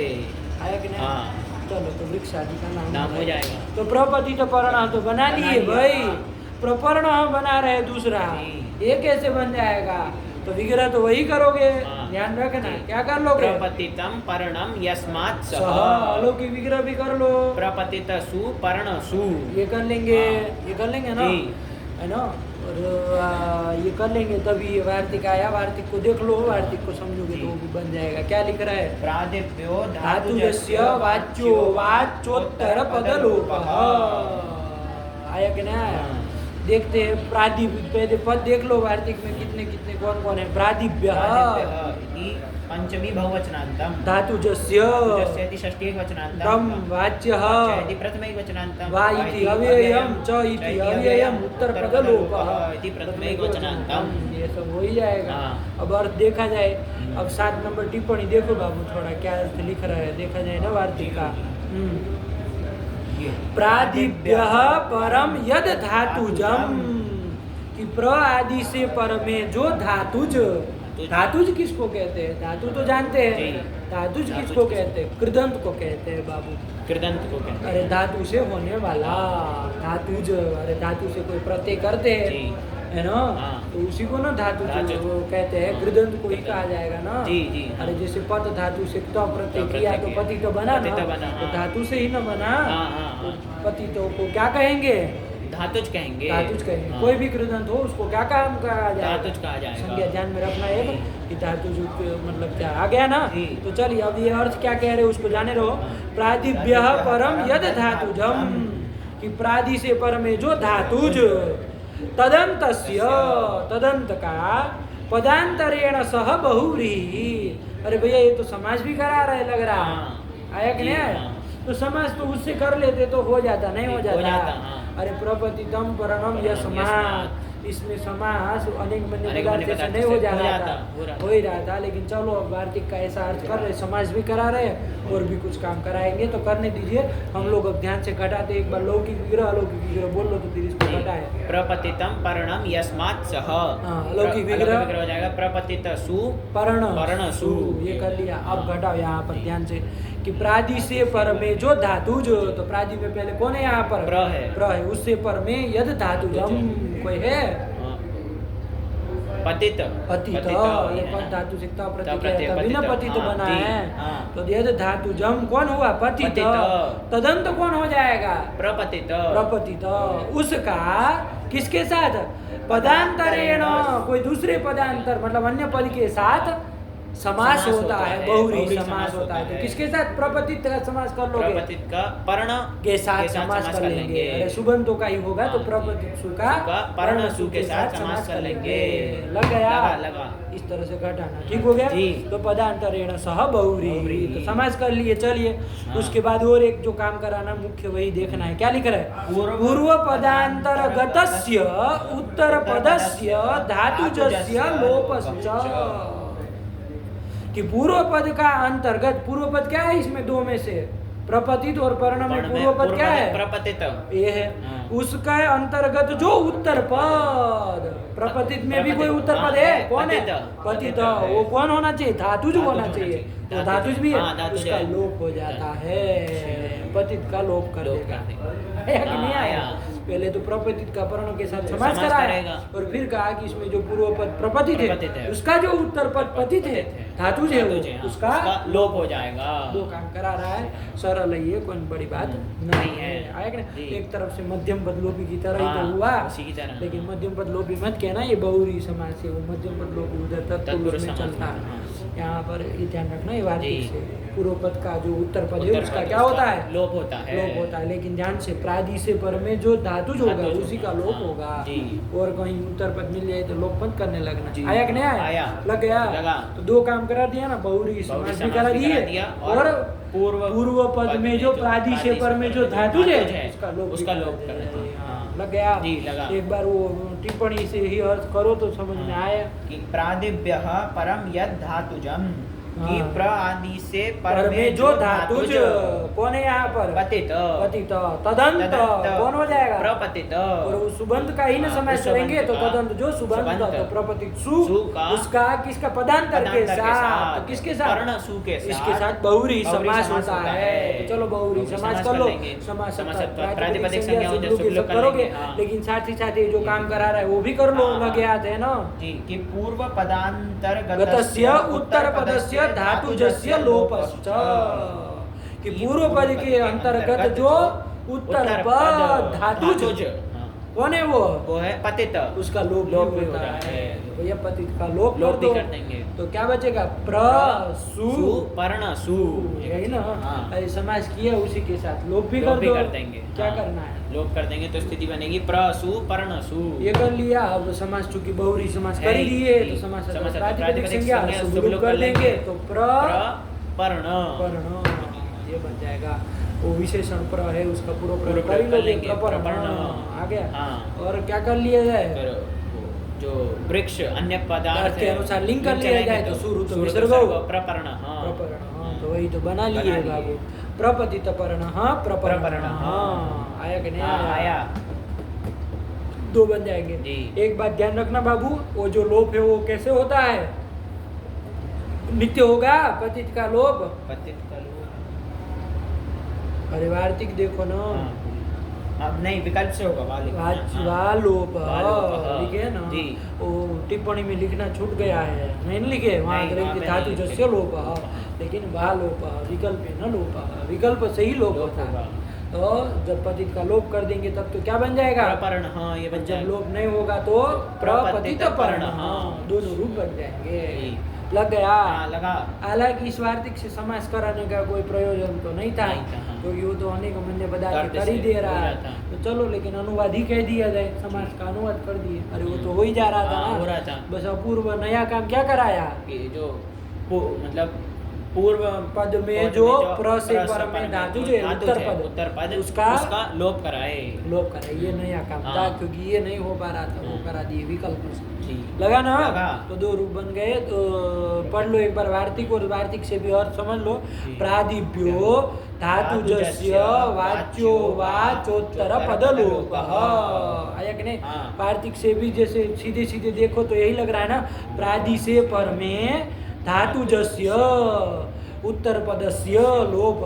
आया कि नहीं? चलो तो वृक्ष आदि का नाम हो जाएगा। तो प्रपति तो पर्ण तो बना लिए भाई, प्रपर्ण हम बना रहे दूसरा, ये कैसे बन जाएगा? तो विग्रह तो वही करोगे, ध्यान रखना। क्या कर लोगे? प्रपतितम पर्णम यस्मात् सह, अलौकिक विग्रह भी कर लो। प्रपतित सु पर्ण सु, ये कर लेंगे, ये कर लेंगे ना, है ना। और ये कर लेंगे तभी वार्तिक आया। वार्तिक को देख लो, वार्तिक को समझोगे तो वो भी बन जाएगा। क्या लिख रहा है? प्रादिप्यो धातुजस्य वाच्यो वाच्योत्तर पदलोपः, आया कि नहीं आया? देखते हैं प्रादिप्य पद देख लो वार्तिक में कितने कितने कौन कौन है। प्रादिप्य पंचमी बहुवचनांतम, धातुजस्य इति षष्ठी एकवचनांतम, तम वाच्यः इति प्रथम एकवचनांतम, वा इति अव्ययम् च इति अव्ययम् उत्तरपदलोपः इति प्रथम एकवचनांतम। ये सब हो ही जाएगा। अब अर्थ देखा जाए। अब 7 नंबर टिप्पणी देखो बाबू, थोड़ा क्या अर्थ लिख रहा है देखा जाए ना वार्तिक का। प्रादिभ्यः परम यद धातुजम, कि प्र आदि से पर में जो धातुज, धातुज किसको कहते हैं? धातु तो जानते हैं। धातुज किसको कहते हैं? कृदंत को कहते हैं बाबू, कृदंत को कहते हैं। अरे धातु से होने वाला धातुज, अरे धातु से कोई प्रत्यय करते हैं, है ना, तो उसी को ना धातु कहते हैं। कृदंत को ही कहा जाएगा ना। अरे जैसे पत धातु से तो प्रत्यय किया तो पति तो बना ना, तो धातु से ही ना बना। तो पति तो को क्या कहेंगे? धातुज कहेंगे। धातुज कहेंगे। कोई भी कृदंत हो उसको क्या काम कहा जाएगा? धातुज कहा जाएगा। संज्ञा ध्यान में रखना है कि धातुज मतलब क्या आ गया ना। तो चलिए अब ये अर्थ क्या कह रहे हो उसको जाने रहो। प्रादिभ्यः परम यद धातुजम, कि प्रादि से पर में जो धातुज, तदंतस्य, तदंत का पदांतरेण सह बहुव्रीहि। अरे भैया ये तो समाज भी करा रहे लग रहा है, आया कि नहीं आया? तो समाज तो उससे कर लेते तो हो जाता, नहीं हो जाता। अरे प्रपतितम परणम यह समास, इसमें समास अनेक पदार्थ से नहीं हो जा रहा था, हो ही रहा था। लेकिन चलो अब वार्तिक का ऐसा अर्थ कर रहे, समाज भी करा रहे और भी कुछ काम कराएंगे तो करने दीजिए। हम लोग अब ध्यान से घटाते, एक बार लौकिक विग्रह अलौकिक विग्रह बोल लो तो फिर इसको घटाए। प्रपतितम परणम यस्मात् सह, अलौकिक विग्रह हो जाएगा प्रपतित सु पर्ण पर्ण सु, ये कर लिया। अब घटाओ यहाँ पर ध्यान से कि प्रादि से पर में जो धातु जो, तो प्रादि में पहले कौन है यहाँ पर? प्र है। उससे पर में यद धातु जम कोई है? पतित पतित धातु से तभी ना पतित बना है। तो यद धातु जम कौन हुआ? पतित। तदंत कौन हो जाएगा? प्रपतित। प्रपतित उसका किसके साथ? पदांतरेण, कोई दूसरे पदांतर मतलब अन्य पद के साथ समास होता है, बहुव्रीहि समास होता है। तो किसके साथ? प्रपतित का समास कर लोगे, प्रपतित का पर्ण के साथ समास कर लेंगे। अरे सुबंतों का ही होगा तो प्रपतित सु का पर्ण सु के साथ समास कर लेंगे। लग गया? लगा। इस तरह से घटाना ठीक हो गया। तो पदांतरेण सह बहुव्रीहि तो समास कर लिए। चलिए उसके बाद और एक जो काम कराना मुख्य वही देखना है। क्या लिख रहा है? पूर्व पदांतर गतस्य उत्तर पदस्य धातुजस्य लोपस्य, कि पूर्व पद का अंतर्गत, पूर्व पद क्या है इसमें दो में से? प्रपतित और पर्ण में पूर्व पद क्या है? प्रपतित ये है। उसका अंतर्गत जो उत्तर पद, प्रपतित में भी कोई उत्तर पद है? कौन है? पतित। वो कौन होना चाहिए? धातुज होना चाहिए। तो धातुज भी है, उसका लोप हो जाता है। पतित का लोप कर देगा। नहीं आया? पहले तो प्रपतित का पर्ण के साथ समास कराएगा और फिर कहा कि इसमें जो पूर्व पद प्रपतित है उसका जो उत्तर पद पतित है, धातुज है, उसका लोप हो जाएगा। दो काम करा रहा है, सरल है ये, कोई बड़ी बात नहीं है। आया कि नहीं? एक तरफ से मध्यम पद लोपी की तरह ही तो हुआ, लेकिन मध्यम पद लोपी मत कहना, ये बहुव्रीहि समास है। वो मध्यम पद लोपी उधर तत्पुरुष में चलता है। यहाँ पर ये ध्यान रखना, ये वार्तिक से पूर्व पद का जो उत्तर पद है उसका क्या होता है? लोप होता है। लोप होता है। लेकिन ध्यान से प्रादि से पर में जो धातुज होगा उसी का लोप होगा। और कहीं उत्तर पद मिल जाए तो लोप मत करने लगना। आया कि नहीं आया? लग गया। तो दो काम करा दिया ना, बहुव्रीहि समास भी करा दिए और पूर्व पद में जो प्रादि से पर में जो धातुज है उसका लोप कर दिया। लग गया? एक बार वो टिप्पणी से ही अर्थ करो तो समझ में आया कि प्रादिभ्यः परम यद धातुजम, कि प्र आदि से पर में जो धातुज कौन है यहाँ पर? पतित। पतित। तदंत कौन हो जाएगा? प्रपतित। और उस सुबंत का ही ना समास करेंगे तो तदंत जो सुबंत तो प्रपतित सु उसका किसका? पदांतर के साथ। तो किसके साथ? पर्ण सु के साथ। इसके साथ बहुव्रीहि समास होता है। तो चलो बहुव्रीहि समास कर लो। समास प्रातिपदिक संज्ञा हो करोगे, लेकिन साथ ही साथ ये जो काम करा रहा है वो भी कर लो। लग गया है ना कि पूर्व पदांतर गतस्य उत्तर पदस्य धातुजस्य लोपश्च, कि पूर्व पद के अंतर्गत जो उत्तर पद धातुज कौन है? वो है पतित। उसका लोप होता है। भैया पतित का लोप कर देंगे तो क्या बचेगा? प्र सु पर्ण सु, यही ना? अरे समास किया उसी के साथ लोप भी कर देंगे। क्या करना है? लोप कर देंगे तो स्थिति बनेगी प्र सु पर्ण सु। ये कर लिया। अब समास चूंकि बहुव्रीहि समास कर ही लिए तो समास प्रातिपदिक संज्ञा लोप कर देंगे तो प्र पर्ण ये बन जाएगा। वो विशेषण प्र है उसका पूरा प्रयोग कर लेंगे। प्रपर्ण आ गया। और क्या कर लिया जाए? जो वृक्ष अन्य पदार्थ के अनुसार लिंक कर लिया जाए तो शुरू तो विसर्ग प्रपर्ण। तो वही तो बना लिए बाबू। प्रपतित पर्ण प्रपर्ण। आया कि नहीं आया? दो बन जाएंगे। एक बात ध्यान रखना बाबू, वो जो लोप है वो कैसे होता है? नित्य होगा पतित का लोप। अरे वार्तिक देखो ना, अब नहीं विकल्प से होगा। वालोप लिखे ना, वो टिप्पणी में लिखना छूट गया है, नहीं लिखे वहाँ धातुजस्य लोप, लेकिन वालोप विकल्प न लोप, विकल्प से ही लोप होता है। तो जब पतित का लोप कर देंगे तब तो क्या बन जाएगा? प्रपर्ण, हाँ ये बन जब जाएगा। लोप नहीं होगा तो प्रपतित पर्ण, हाँ। दोनों रूप बन जाएंगे। लग गया? हाँ लगा। हालांकि इस वार्तिक से समास कराने का कोई प्रयोजन तो नहीं था, क्योंकि वो तो अनेक मन्य पदार्थ कर ही दे रहा है, तो चलो लेकिन अनुवाद ही कह दिया जाए, समास का अनुवाद कर दिए। अरे वो तो हो ही जा रहा था ना, हो रहा था। बस अपूर्व नया काम क्या कराया कि जो मतलब पूर्व पद में जो प्र से पर में धातु जो है उत्तर पद उसका लोप कराए, लोप कराए, ये नया काम था, क्योंकि ये नहीं हो पा रहा था, वो करा दिए विकल्प से। लगा ना? तो दो रूप बन गए। तो पढ़ लो एक बार वार्तिक, और वार्तिक से भी अर्थ समझ लो। प्रादिभ्यो धातुजस्य वाच्यो वाचोत्तर पदलोप। आया कि नहीं? वार्तिक से भी जैसे सीधे सीधे देखो तो यही लग रहा है ना, प्रादि से पर में धातुजस्य उत्तर पदस्य लोप,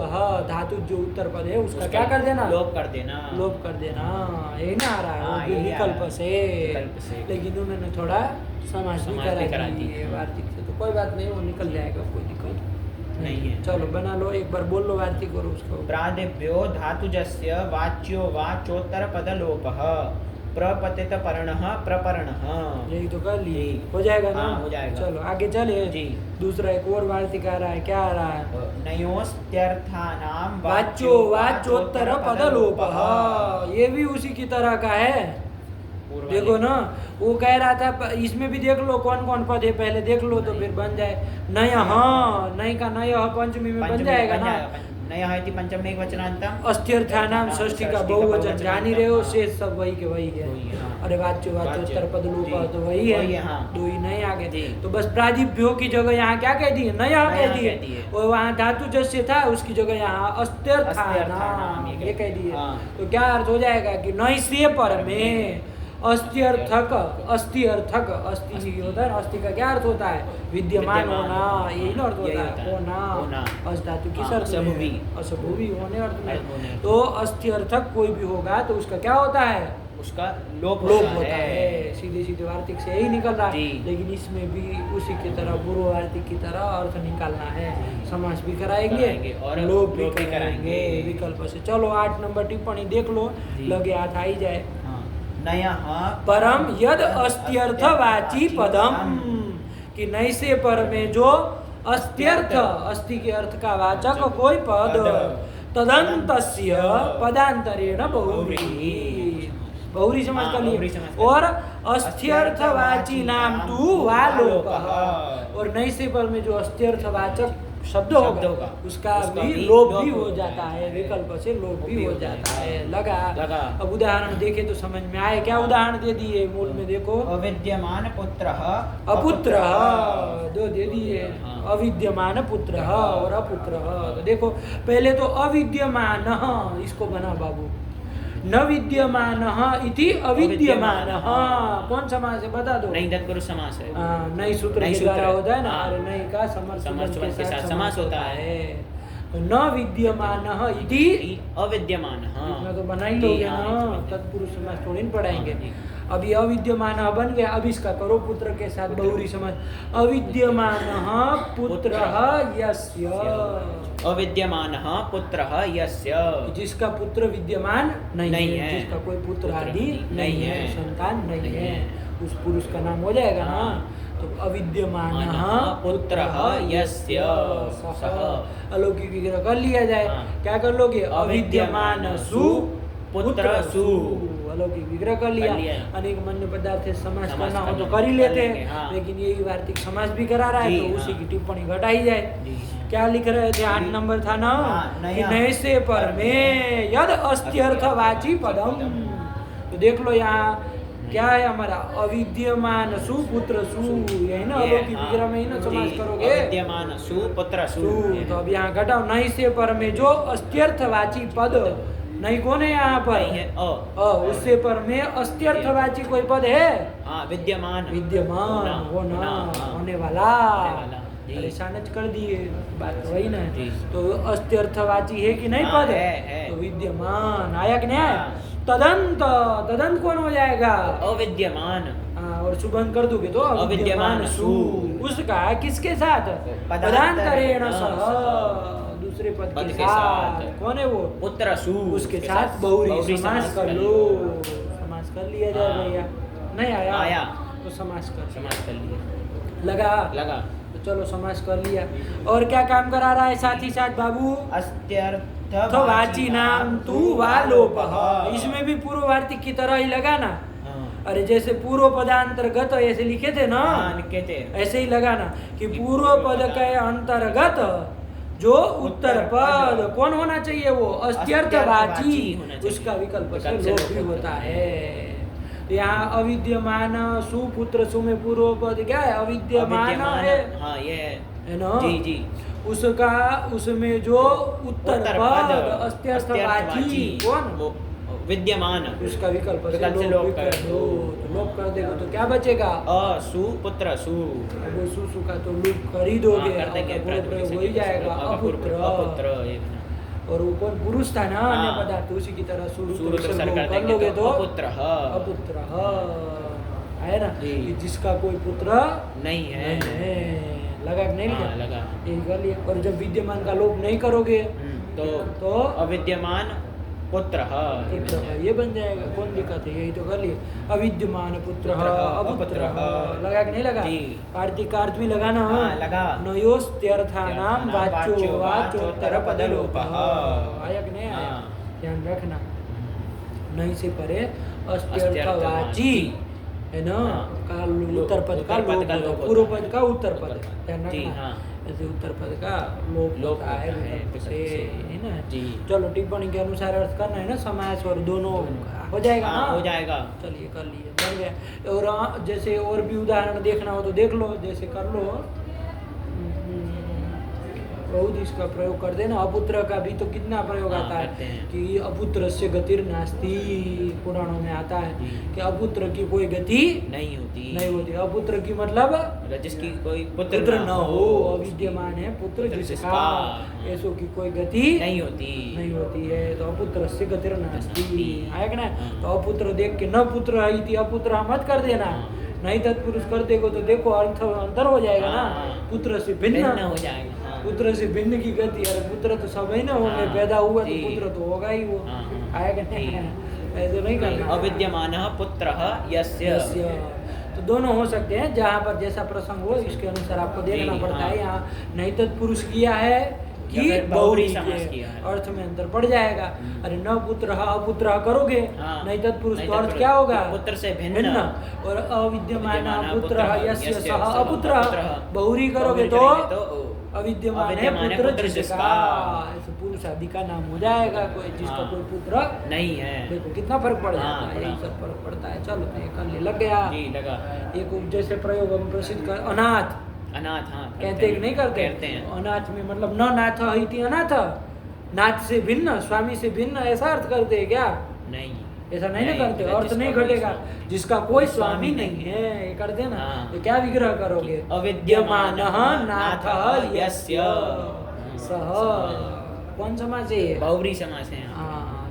धातु जो उत्तर पद है उसका क्या कर देना? लोप कर देना, लोप कर देना। यही ना आ रहा है विकल्प से, लेकिन उन्होंने थोड़ा समास भी करा दी है वार्तिक से, तो कोई बात नहीं, वो निकल जाएगा, कोई दिक्कत नहीं है। चलो बना लो, एक बार बोल लो वार्तिक और उसको। प्रादिभ्यो धातुजस्य वाच्यो वाचोत्तर पदलोपः प्रपतित पर्णः प्रपर्णः। यही तो कर लिए, हो जाएगा ना? हो जाएगा। चलो आगे चले जी। दूसरा एक और वार्तिक आ रहा है, क्या आ रहा है? नयोस्त्यर्थानां वाच्यो वाचोत्तर पदलोपः। ये भी उसी की तरह का है। देखो ना, वो कह रहा था, इसमें भी देख लो कौन कौन पद है, पहले देख लो तो फिर बन जाए। नय, हाँ नय का नय पंचमी में बन जाएगा ना। नया है पंचम एक वचनांतम, अस्त्यर्थानाम षष्ठी का बहुवचन, जान ही रहे हो, शेष सब वही के वही है। अरे वाच्यो वाचोत्तर पदलोपः तो वही है, दो ही नहीं आगे। तो बस प्रादिभ्यो की जगह यहाँ क्या कह दिए? नया कह दिए, और वहाँ धातु जैसे था उसकी जगह यहाँ अस्त्यर्थानाम ये कह दिए। तो क्या अर्थ हो जाएगा कि नय से पर में अस्त्यर्थक, अस्त्यर्थक, अस्थि होता है, अस्थि का क्या अर्थ होता है? विद्यमान होना, यही ना अर्थ होता है, होना। अस धातु किस अर्थ में? असभुवी, होने अर्थ में। तो अस्त्यर्थक कोई भी होगा तो उसका क्या होता है? उसका लोप होता है। सीधे सीधे वार्तिक से यही निकल रहा है, लेकिन इसमें भी उसी की तरह पूर्व वार्तिक की तरह अर्थ निकालना है। समास भी कराएंगे और लोप भी कराएंगे विकल्प से। चलो 8 नंबर टिप्पणी देख लो, लगे हाथ आ ही जाए। परम यद अस्त्यर्थवाची पदम, कि नई से पर में जो अस्त्यर्थ, अस्थि के अर्थ का वाचक कोई पद, तदंतस्य पदांतरेण बहुव्रीहि, बहुव्रीहि समझ कर लिए, और अस्त्यर्थवाची नाम तू वालोपः, और नई से पर में जो अस्त्यर्थवाचक शब्द होगा उसका भी लोप भी हो जाता है, विकल्प से लोप भी हो जाता है। लगा? अब उदाहरण देखे तो समझ में आए। क्या उदाहरण दे दिए मूल में? देखो, अविद्यमान पुत्रः अपुत्रः, दो दे दिए, अविद्यमान पुत्रः और अपुत्रः। तो देखो पहले तो अविद्यमान, इसको बना बाबू, न विद्यमान इति अविद्यमान, कौन समास है बता दो? नहीं तत्पुरुष समास है। नहीं सूत्र के द्वारा होता है ना, अरे नहीं का समर्थ के साथ समास होता है। तो न विद्यमान इति अविद्यमान, इतना तो बना ही लोगे ना, तत्पुरुष समास थोड़ी न पढ़ाएंगे। अब ये अविद्यमान बन गया, अब इसका करो पुत्र के साथ बहुरी समास, अविद्यमान पुत्रः यस्य, अविद्यमान पुत्रः यस्य, जिसका पुत्र विद्यमान नहीं है, जिसका कोई पुत्र आदि नहीं है, संतान नहीं है, उस पुरुष का नाम हो जाएगा ना। तो अविद्यमान पुत्रः यस्य सः, अलौकिक विग्रह कर लिया जाए। क्या कर लोगे? अविद्यमान सु पुत्र सु, अलौकिक विग्रह कर लिया। अनेक मन्य पदार्थ समास करना हो तो कर ही लेते हैं, लेकिन यही वार्तिक समास भी करा रहा है, तो उसी की टिप्पणी घटाई जाए। क्या लिख रहे थे? 8 नंबर था ना, नए से पर में यद अस्त्यर्थवाची पदम। तो देख लो यहाँ क्या है हमारा, अविद्यमान सुपुत्र सु, यही ना अलौकिक विग्रह में ही ना समास करोगे, अविद्यमान सुपुत्र सु। तो अब यहाँ घटाओ, नहीं से पर में जो अस्त्यर्थवाची पद, नहीं कौन है यहाँ पर? उससे पर में अस्त्यर्थवाची कोई पद है? विद्यमान, विद्यमान होना, होने वाला, परेशान कर दिए, बात वही ना। तो अस्त्यर्थवाची है कि नहीं पद? तो विद्यमान आया कि नहीं आया? तदंत, तदंत कौन हो जाएगा? अविद्यमान, और सुबंध कर दोगे तो अविद्यमान सु, उसका किसके साथ? पदांतरेण सह, दूसरे पद पद के के साथ। साथ। कौन है वो? पुत्र सु उसके साथ बहुरी समास कर लो। लो। समास कर लिया जाए हाँ। भैया। नहीं आया? आया। तो समास कर समास कर लिया। लगा? लगा। तो चलो समास कर लिया। और क्या काम करा रहा है साथ ही साथ बाबू? अस्त्यर्थवाची नाम तू वा लोप। इसमें भी पूर्ववार्तिक की तरह ही लगा ना। अरे जैसे पूर्व पदांतर्गत ऐसे लिखे थे ना, लिखे थे, ऐसे ही लगाना कि पूर्व पद के अंतर्गत जो उत्तर पद कौन होना चाहिए? वो अस्त्यर्थवाची, उसका विकल्प से लोप भी होता है। तो यहाँ अविद्यमान सुपुत्र सु में पूर्व पद क्या है? अविद्यमान है। हाँ ये है ना? जी जी। उसका उसमें जो उत्तर पद अस्त्यर्थवाची कौन? विद्यमान, उसका विकल्प से लोप लोप कर दो। तो लोप कर देगा तो क्या बचेगा? सुपुत्र सु। वो सु का तो लोप कर ही दोगे, प्रयोग हो ही जाएगा। अपुत्र, और वो कौन? पुरुष था ना, अन्य पदार्थ, उसी की तरह शुरू कर लोगे तो अपुत्र है ना, कि जिसका कोई पुत्र नहीं है। लगा कि नहीं लगा? लगा। यही कर लिया। और जब विद्यमान का लोप नहीं करोगे तो अविद्यमान पुत्र ये बन जाएगा। कौन दिक्कत है? यही तो कर लिए। अविद्यमान पुत्र अपुत्र। लगा कि नहीं लगा? कार्तिक का अर्थ भी लगाना। लगा। नयोस्त्यर्थानाम वाच्यो वाचोत्तर पदलोप। आया कि नहीं आया? ध्यान रखना। नहीं से परे अस्त्यर्थवाची है ना, का उत्तर पद का लोप, पूर्व पद का उत्तर पद। ध्यान रखना। ऐसे उत्तर पद का लोप होता है विकल्प से, है ना। चलो टिप्पणी के अनुसार अर्थ करना है ना, समास और दोनों हो जाएगा ना? हो जाएगा। चलिए कर लिए, बन गया। और जैसे और भी उदाहरण देखना हो तो देख लो, जैसे कर लो। बहुत इसका प्रयोग कर देना। अपुत्र का भी तो कितना प्रयोग आता है कि अपुत्र से गतिर नास्ति, पुराणों में आता है कि अपुत्र की कोई गति नहीं होती। अपुत्र की मतलब जिसकी कोई पुत्र न हो, अविद्यमान है पुत्र जिसका, ऐसो की कोई गति नहीं होती है। तो अपुत्र से गतिर नास्ति आया कि ना। तो अपुत्र देख के न पुत्र आई थी, अपुत्र मत कर देना। नहीं तत्पुरुष कर देगो तो देखो अर्थ अंतर हो जाएगा ना। पुत्र से भिन्न हो जाएगा। पुत्र से भिन्न की गति। अरे पुत्र तो सब ही ना होंगे, पैदा हुआ तो पुत्र तो होगा ही वो। आएगा नहीं? ऐसे नहीं करना। अविद्यमान पुत्र यस्य। तो दोनों हो सकते हैं, जहाँ पर जैसा प्रसंग हो इसके अनुसार आपको देखना पड़ता है। यहाँ नहीं तत्पुरुष किया है कि बहुरी किया है, अर्थ में अंतर पड़ जाएगा। अरे न पुत्र अपुत्र करोगे नहीं तत्पुरुष तो अर्थ क्या होगा? पुत्र से भिन्न। और अविद्यमान पुत्र यस्य सह अपुत्र बहुरी करोगे तो अविद्यमान है पुत्र जिसका, ऐसे पुरुष आदि का नाम हो जाएगा, कोई जिसका कोई पुत्र नहीं है। देखो कितना फर्क पड़ जाता है, यही सब फर्क पड़ता है। चलो तो ये कर ले, लग गया। एक जैसे प्रयोग हम प्रसिद्ध कर, अनाथ कहते कि नहीं करते हैं? अनाथ में मतलब न नाथ ही अनाथ, नाथ से भिन्न, स्वामी से भिन्न, ऐसा अर्थ करते हैं क्या? नहीं, ऐसा नहीं ना करते। अर्थ नहीं घटेगा, जिसका कोई स्वामी नहीं है, ये कर देना। तो क्या विग्रह करोगे? अविद्यमान नाथ यस्य सह। कौन समास है? बहुव्रीहि समास है।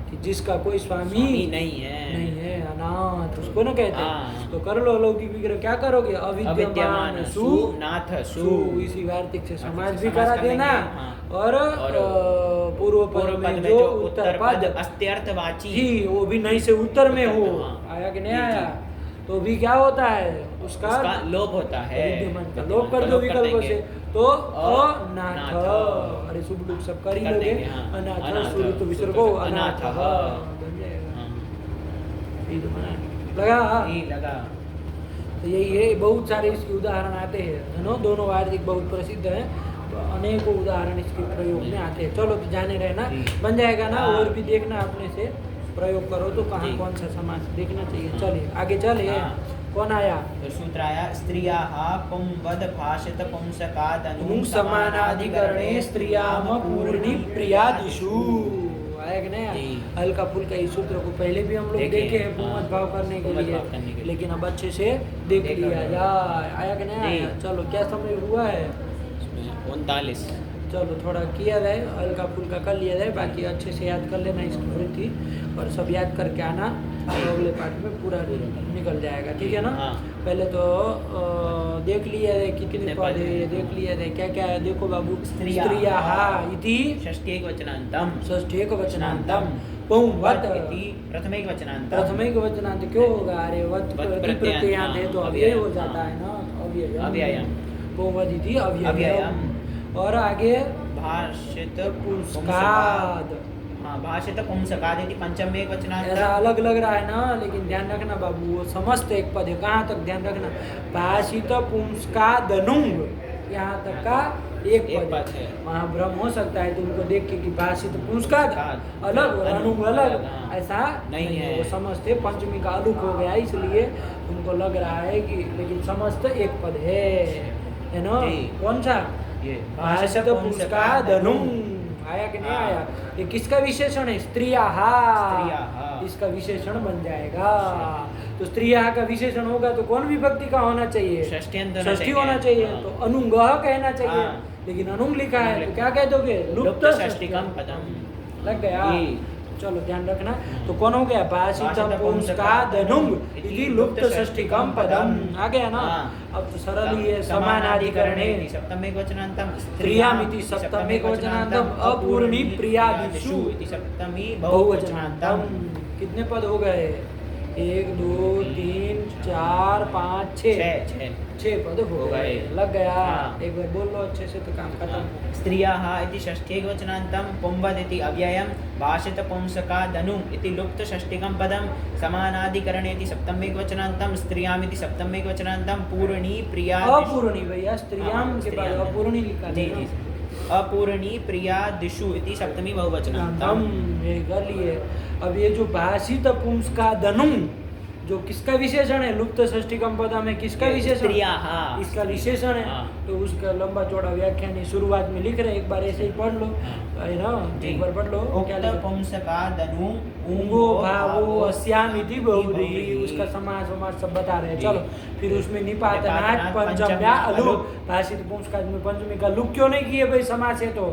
कि जिसका कोई स्वामी नहीं है, अनाथ उसको ना कहते हैं। तो कर लो अलौकिक विग्रह। क्या करोगे? अविद्यमान सु नाथ सु। इसी वार्तिक से समाज भी करा देना। और पूर्व पद में जो उत्तर पद अस्त्यर्थवाची ही, वो भी नहीं से उत्तर में हो। आया कि नहीं आया? तो भी क्या होता है? उसका लोप होता है। विद्यमान का लोप कर दो विकल्प से, तो अनाथ। अरे शुभ लोग सब कर ही लोगे। अनाथ सुरुत विसर्गो अनाथ बन जाएगा। लगा। तो यही है, बहुत सारे इसके उदाहरण आते हैं ना। दोनों वार्तिक बहुत प्रसिद्ध हैं, तो अनेकों उदाहरण इसके प्रयोग में आते हैं। चलो तो जाने रहना, बन जाएगा ना। और भी देखना अपने से, प्रयोग करो तो कहाँ कौन सा समास देखना चाहिए। चलिए आगे चलिए। कौन आया? तो सूत्र आया, स्त्रियाः पुंवद भाषित पुंसकादनु समानाधिकरणे स्त्रियाम पूर्णी प्रियादिषु। आया कि नहीं? हल्का फुल्का इस सूत्र को पहले भी हम लोग देखे हैं पुंवद भाव करने के लिए, लेकिन अब अच्छे से देख लिया जाए। आया कि नहीं आया? चलो क्या समय हुआ है? 39। चलो थोड़ा किया जाए, हल्का फुल्का कर लिया जाए, बाकी अच्छे से याद कर लेना इसकी वृत्ति और सब याद करके आना, तो अगले पार्ट में पूरा निकल जाएगा, ठीक है ना। पहले तो देख लिया है कितने पद है, देख लिया है क्या क्या है, देखो बाबू। स्त्रियाः इति षष्ठीकवचनान्तम, षष्ठीकवचनान्तम पुंवत् इति प्रथमैकवचनान्तम। प्रथमैकवचनान्त क्यों होगा? अरे वत् प्रत्ययान्त है तो अव्यय हो जाता है ना, अव्ययम्। पुंवत् इति अव्ययम्। और आगे भाषित पुंस्काद। हाँ, भाषित पुंस्काद इति पंचम एकवचनान्तम। ऐसा अलग लग रहा है ना, लेकिन ध्यान रखना बाबू, वो समस्त एक पद है। कहाँ तक ध्यान रखना? भाषित पुंस्कादनुंग, यहाँ तक का एक पद है। वहाँ भ्रम हो सकता है तुमको देख के कि भाषित पुंस्काद अलग और अनुंग अलग, ऐसा नहीं है। वो समस्त पंचमी का अलुक हो गया, इसलिए तुमको लग रहा है कि, लेकिन समस्त एक पद है ना। कौन सा? भाषित पुंस्कादनुंग आया कि नहीं आया? ये किसका विशेषण है? स्त्रियाः, इसका विशेषण बन जाएगा। तो स्त्रियाः का विशेषण होगा तो कौन विभक्ति का होना चाहिए? षष्ठी होना चाहिए। तो अनुंगः कहना चाहिए, लेकिन अनुंग लिखा है तो क्या कह दोगे? लुप्त षष्टिकम पदम। लग गया? चलो ध्यान रखना। तो कौन हो गया? भाषित पुंस्कादनुंग इति लुप्त षष्टिकम पदम। आ गया ना? अब तो सरल ही है। समानाधिकरणे सप्तमेकवचनान्तम स्त्रियामिति सप्तमेकवचनान्तम अपूर्णी प्रियादिषु इति सप्तमी बहुवचनान्तम। कितने पद हो गए? 1 2 3 4 5 6 पद हो गए। लग गया? एक बार बोल लो अच्छे से तो काम खत्म। स्त्रियाः इति षष्ठीकवचनान्तम पुंवत् इति अव्ययम् भाषित पुंस्कादनुंग इति लुप्त षष्टिकं पदं समानाधिकरणे इति सप्तमेकवचनान्तम स्त्रियाम् इति सप्तमेकवचनान्तम पूर्णी प्रिया अपूर्णी भैया, स्त्रियाम के बाद अपूर्णी लिखा है। अपूर्णी प्रियादिषु इति सप्तमी बहुवचनान्तम। ये कर लिए। अब ये जो भाषित पुंस्कादनुंग जो किसका विशेषण है? लुप्त षष्टिकम पद में किसका विशेषण? इसका विशेषण है। तो उसका लंबा चौड़ा व्याख्यान शुरुआत में लिख रहे हैं, एक बार ऐसे ही पढ़ लो है ना, एक बार पढ़ लो। क्या उंगो भावो अस्यामिति बहुव्रीहि, उसका समास समास सब बता रहे हैं। चलो फिर उसमें निपातनात् पंचम्या अलुक, भाषित पुंस्काद में पंचमी का लुक क्यों नहीं किए भाई? समास है तो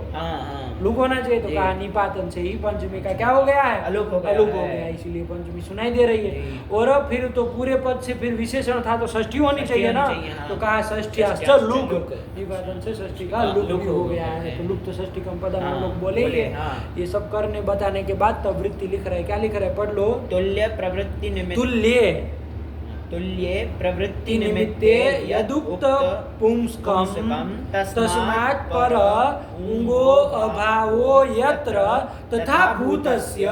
लुक होना चाहिए। तो कहा निपातन से ही पंचमी का क्या हो गया है? अलुक हो गया, इसीलिए पंचमी सुनाई दे रही है। और फिर तो पूरे पद से फिर विशेषण था तो षष्ठी होनी चाहिए ना, तो कहा षष्ठ्याश्च लुक, निपातन से षष्ठी का लुक भी हो गया है। तो लुप्त षष्टिकम पद हम लोग बोलेंगे। ये सब करने बताने के बाद तब वृत्ति लिख रहे हैं। क्या लिख रहे हैं? पढ़ लो। तुल्य प्रवृत्ति निमित्त तुल्ये प्रवृत्ति निमित्ते यदुक्त पुंस्कम तस्मात् पर उंगो अभावो यत्र तथा भूतस्य।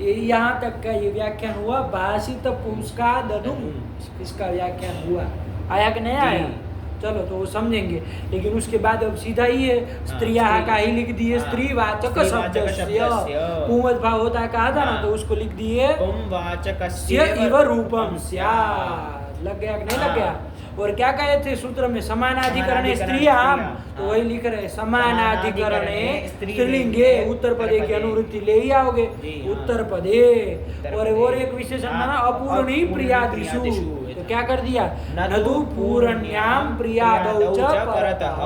यहाँ तक का ये व्याख्यान हुआ। भाषित पुंस्कादनुंग इसका व्याख्यान हुआ। आया कि नहीं आया? चलो तो वो समझेंगे, लेकिन उसके बाद अब सीधा ही है स्त्रियाः का ही लिख दिए। स्त्रीवाचक शब्दस्य पुंवत् भाव होता है कहा था ना, तो उसको लिख दिए पुंवाचकस्य इव रूपम स्यात्। लग गया कि नहीं लग गया? और क्या कहे थे सूत्र में? समानाधिकरणे स्त्रियाम, तो वही लिख रहे समानाधिकरणे स्त्रीलिंगे उत्तर पदे की अनुवृत्ति ले ही आओगे। उत्तर पदे और एक विशेषण माना अपूर्णी प्रियादिषु, तो क्या कर दिया? नदु पूर्ण्याम प्रियादौ च परतः।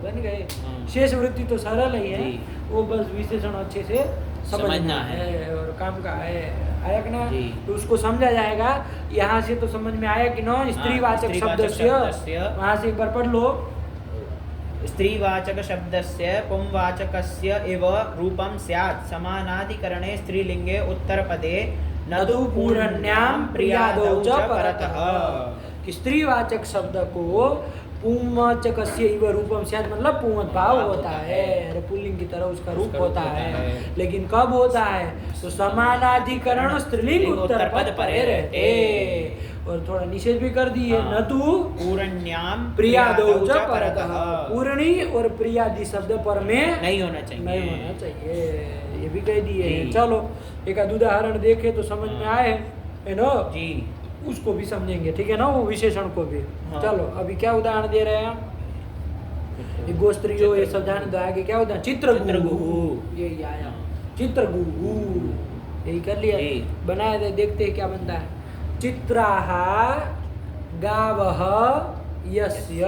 बन गए। शेष वृत्ति तो सरल ही है, वो बस विशेषण अच्छे से समझना है और काम का है। आया कि ना? तो उसको समझा जाएगा। यहाँ से तो समझ में आया कि ना? स्त्रीवाचक शब्दस्य, वहाँ से एक बार पढ़ लो। स्त्रीवाचक शब्दस्य पुंवाचकस्य इव रूपम स्यात् समानाधिकरणे स्त्रीलिंगे उत्तरपदे नदु पूर्ण्याम प्रियादौ च परतः। कि स्त्रीवाचक शब्द को पुंवाचकस्य इव रूपम स्यात् मतलब पुंवत् भाव होता है, पुल्लिंग की तरह उसका रूप होता है। लेकिन कब होता है? तो समानाधिकरण स्त्रीलिंग उत्तर पद परे रहते। और थोड़ा निषेध भी कर दिए। नतु पूर्ण्याम प्रियादौ च परतः, पूर्णी और प्रियादि शब्द पर में नहीं होना चाहिए, ये भी कह दिए। चलो एक उदाहरण देखे तो समझ में आए है ना जी, उसको भी समझेंगे, ठीक है ना, वो विशेषण को भी। चलो अभी क्या उदाहरण दे रहे हैं? गोस्त्रियो ये सब ध्यान दो। आगे क्या उदाहरण? चित्रगुहु, यही आया चित्रगुहु, यही कर लिया, बनाया दे, देखते हैं क्या बनता है। चित्राः गावः यस्य,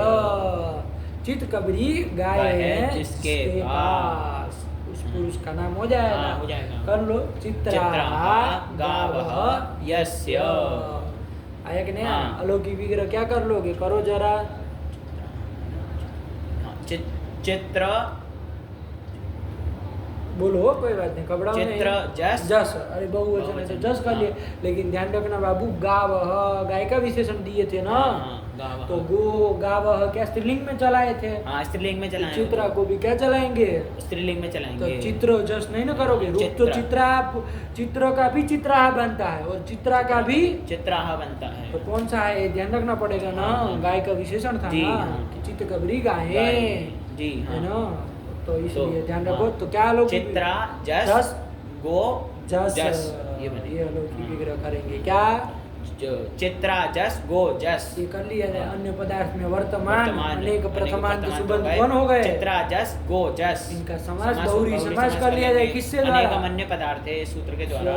चितकबरी गाय है जिसके पास, उस पुरुष का नाम हो जाएगा। हो जाएगा। कर लो, चित्राः गावः यस्य। आया कि नहीं? हाँ। अलौकिक विग्रह क्या कर लोगे? करो जरा। चित्र बोलो, कोई बात नहीं, घबराओ नहीं। चित्र जस। जस, अरे बहुवचन है तो जस कर लिए, लेकिन ध्यान रखना बाबू, गावः गाय का विशेषण दिए थे ना, तो गो गावः क्या स्त्रीलिंग में चलाए थे? हाँ, स्त्रीलिंग में चलाएंगे। चित्रा को भी क्या चलाएंगे? स्त्रीलिंग में चलाएंगे। तो चित्र जस नहीं ना करोगे, रूप तो चित्र का भी चित्राः बनता है और चित्रा का भी चित्राः बनता है। तो कौन सा है ध्यान रखना पड़ेगा ना। गाय का विशेषण था जी, ना हाँ। कि चितकबरी गाय जी, है ना, तो इसलिए तो, ध्यान रखो। हाँ। तो क्या अलौकिक चित्रा जस गो जस, ये बनेगा। ये अलौकिक विग्रह करेंगे क्या? चित्रा जस गो जस, ये कर लिया जाए। अन्य पदार्थ में वर्तमान अनेक प्रथमांत वर्तमान सुबंध गए। कौन हो गए? चित्रा जस गो जस, इनका समास बहुरी समास कर लिया जाए। किससे द्वारा? अनेकम अन्य पदार्थ है सूत्र के द्वारा।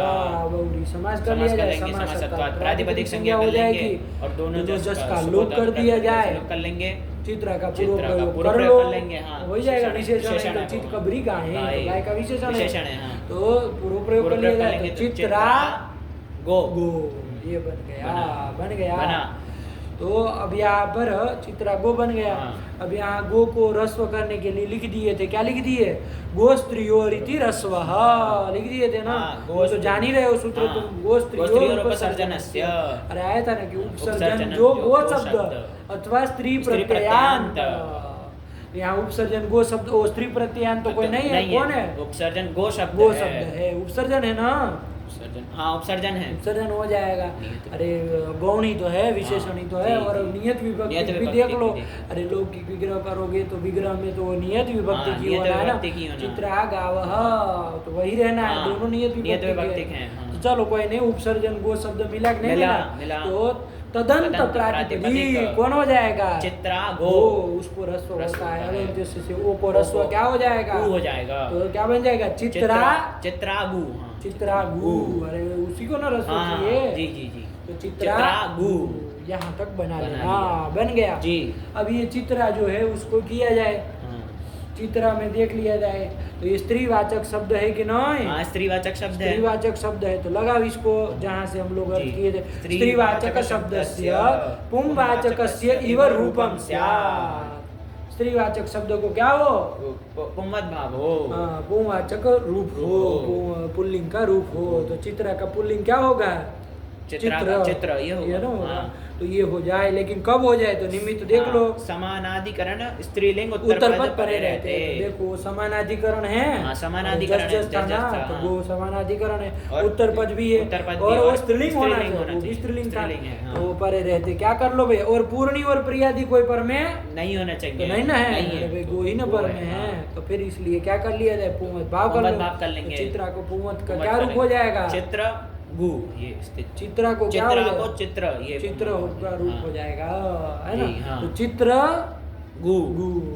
बहुरी समास कर लिया जाए। समासत्वात् प्रातिपदिक संज्ञा हो कर लेंगे जाएगी और दोनों जस का लोप कर दिया जाए। कर लेंगे। चित्रा का चित्रा का पूर्व पूर्व कर प्रयोग लो, कर लेंगे। हाँ, हो जाएगा। विशेषण विशेषण है है तो वो। चितकबरी गाय है, गाय। तो गाय का विशेषण है, हाँ। तो पूर्व प्रयोग कर लिया जाए तो चित्रा गो गो, ये बन गया, बन गया। बना। तो अब यहाँ पर चित्रा गो बन गया। हाँ। अब यहाँ गो को रस्व करने के लिए लिख दिए थे, क्या लिख दिए? गो स्त्रियोरिति रस्वः लिख दिए थे ना। हाँ, वो तो जान ही रहे हो सूत्र हाँ। तुम। गो स्त्रियोर उपसर्जनस्य। अरे आया था ना कि उपसर्जन जो गो शब्द अथवा स्त्री प्रत्ययान्त। यहाँ उपसर्जन गो शब्द, ओ स्त्री प्रत्ययान्त तो कोई नहीं है। कौन है? उपसर्जन गो शब्द गो शब्द है, उपसर्जन है ना। उपसर्जन, हाँ उपसर्जन है। उपसर्जन हो जाएगा। अरे गौण ही तो है, विशेषण ही तो है। और नियत विभक्ति भी देख लो। अरे लौकिक विग्रह करोगे तो विग्रह में तो नियत विभक्ति की होना है ना। चित्रा गावः तो वही रहना है, दोनों नियत विभक्ति के हैं। तो चलो कोई नहीं, उपसर्जन गो शब्द मिला कि नहीं मिला? तो तदंत प्रातिपदिक कौन हो जाएगा? चित्रा गो, उसको रस्व होता है। अरे जैसे ओ को रस्व क्या हो जाएगा? हो जाएगा। तो क्या बन जाएगा? चित्रा चित्रागु। चित्रागु, अरे उसी को ना रस्व चाहिए। जी जी जी। तो चित्रागु यहाँ तक बना लेना, बन गया जी। अब ये चित्रा जो है उसको किया जाए, चित्रा में देख लिया जाए तो ये स्त्रीवाचक शब्द है कि नहीं? हाँ, स्त्रीवाचक शब्द है। स्त्रीवाचक शब्द है तो लगाओ इसको जहाँ से हम लोग अर्थ किए थे। स्त्रीवाचक शब्दस्य पुंवाचकस्य इव रूपम स्यात्। स्त्रीवाचक शब्द को क्या हो? पुंमत भाव हो। हाँ, पुंवाचक रूप हो, पुल्लिंग का रूप हो। तो चित्रा का पुल्लिंग क्या होगा? चित्र ये होगा ना। तो ये हो जाए, लेकिन कब हो जाए? तो निमित्त देख लो। समानाधिकरण स्त्रीलिंग उत्तर पद परे रहते हैं। देखो समानाधिकरण है, समानाधिकरण तो वो समानाधिकरण है। उत्तर पद भी है और वो स्त्रीलिंग होना चाहिए, स्त्रीलिंग था तो वो परे रहते। क्या कर लो भाई? और पूर्णी और प्रियादि कोई पर में नहीं होना चाहिए, तो नहीं ना है, गो ही ना पर में है। तो फिर इसलिए क्या कर लिया जाए? पुंवत भाव कर लेंगे। चित्रा को पुंवत का क्या रूप हो जाएगा? चित्र गु। ये चित्रा को क्या चित्रा को चित्र, ये चित्र का रूप हो जाएगा, है ना। हाँ। तो चित्र गु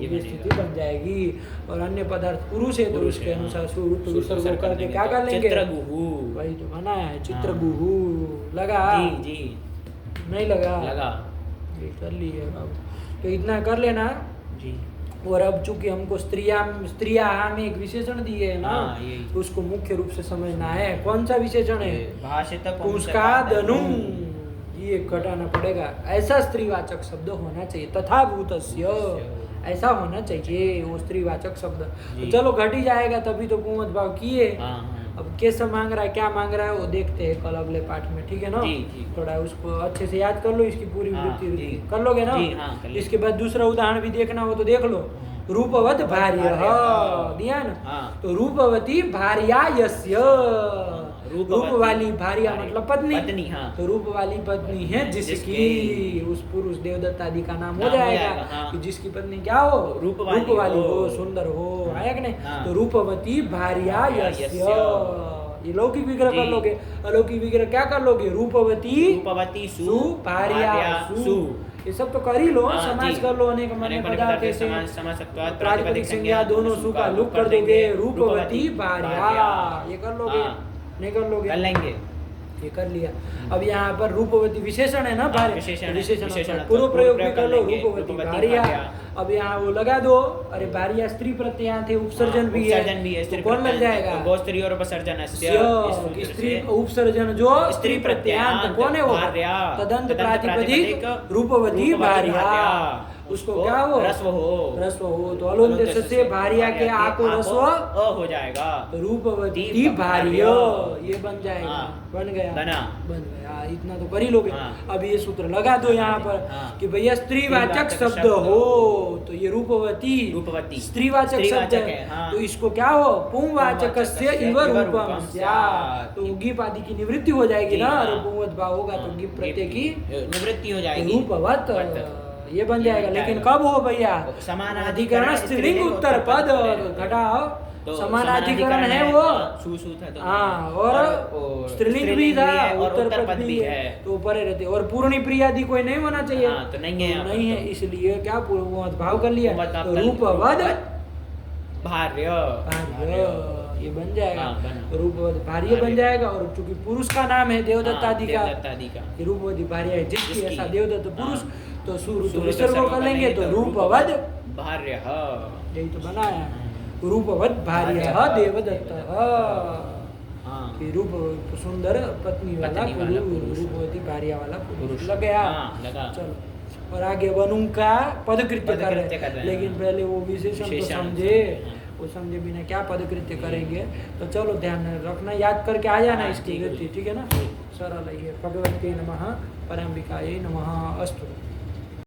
ये स्थिति बन जाएगी। और अन्य पदार्थ पुरुष है तो उसके अनुसार सुर करके क्या कर लेंगे? चित्र गुहु, वही तो बना है। चित्र गुहु लगा जी नहीं लगा? लगा, ये कर लिए बाबू। तो इतना कर लेना जी। और अब चूंकि हमको स्त्रिया में एक विशेषण दिए है ना, उसको मुख्य रूप से समझना है। कौन सा विशेषण है? भाषित पुंस्कादनु, ये घटाना पड़ेगा। ऐसा स्त्रीवाचक शब्द होना चाहिए। तथा भूतस्य, ऐसा होना चाहिए वो स्त्रीवाचक शब्द। तो चलो घट ही जाएगा, तभी तो पुंवत भाव किए। अब कैसा मांग रहा है, क्या मांग रहा है वो देखते हैं कल अगले पाठ में, ठीक है ना। थोड़ा उसको अच्छे से याद कर लो, इसकी पूरी वृत्ति कर लोगे ना। इसके बाद दूसरा उदाहरण भी देखना हो तो देख लो। रूपवत भार्य दिया ना, तो रूपवती भार्या यस्य, रूप वाली भार्या मतलब पत्नी। तो रूप वाली पत्नी है जिसकी, उस पुरुष देवदत्त आदि का नाम हो जाएगा कि जिसकी पत्नी क्या हो? रूप वाली हो, सुंदर हो। आया कि नहीं? तो रूपवती भार्या यस्य, ये लौकिक विग्रह कर लोगे। अलौकिक विग्रह क्या कर लोगे? रूपवती सु भार्या सु, ये सब तो कर ही लो। समाज कर लो, अनेक अन्य पदार्थ से प्रातिपदिक संज्ञा दोनों सु का लुक कर दोगे। रूपवती भार्या, ये कर लोगे नहीं कर लोगे? कर लेंगे। ये कर लिया। अब यहाँ पर रूपवती विशेषण है ना भार्या, विशेषण पूर्व प्रयोग भी कर लो, रूपवती भार्या। अब यहाँ वो लगा दो, अरे भार्या स्त्री प्रत्यय यहाँ थे, उपसर्जन भी है, तो कौन लग जाएगा? गोस्त्री और उपसर्जन स्त्री उपसर्जन जो स्त्री प्रत्ययांत कौन है वो? तदंत प्रातिपदिक रूपवती भार्या। उसको क्या हो? रस्व हो। तो अलोन्देश से भार्या के आ को रस्व हो जाएगा, तो रूपवती भार्या ये बन जाएगा। बन गया, बन गया। इतना तो कर ही लोगे। अब ये सूत्र लगा दो यहाँ पर कि भैया स्त्रीवाचक शब्द हो तो ये रूपवती स्त्रीवाचक शब्द है, तो इसको क्या हो? पुंवाचक से इव रूपम स्यात्, तो गिप आदि की निवृत्ति हो जाएगी ना, और पुंवत भाव होगा तो गिप प्रत्यय की निवृत्ति हो जाएगी, रूपवत ये बन जाएगा। लेकिन कब हो भैया? समानाधिकरण स्त्रीलिंग उत्तर पद, घटाओ तो समानाधिकरण है वो, हाँ, और स्त्रीलिंग भी था, उत्तर पद भी है, तो परे रहते। और पूर्णी प्रियादि कोई नहीं होना चाहिए, तो नहीं है, इसलिए क्या भाव कर लिया, तो रूपवद भार्य ये बन जाएगा, रूपवद भार्य बन जाएगा। और चूंकि पुरुष का नाम है देवदत्त आदि का, रूपवती भार्य है जिसकी, ऐसा देवदत्त पुरुष, तो विसर्ग कर लेंगे तो रूपवद भार्य, यही तो बनाया, रूपवद भार्य देवदत्त, रूप सुंदर पत्नी वाला रूपवती भार्या वाला पुरुष लग गया। चलो, और आगे वनुं का पदकृत्य कर रहे, लेकिन पहले वो विशेषण को समझे, वो समझे बिना क्या पदकृत्य करेंगे। तो चलो ध्यान रखना, याद करके आ जाना इसकी गति, ठीक है ना? सरल है। भगवते नमः, परम्बिकायै नमः। अस्तु।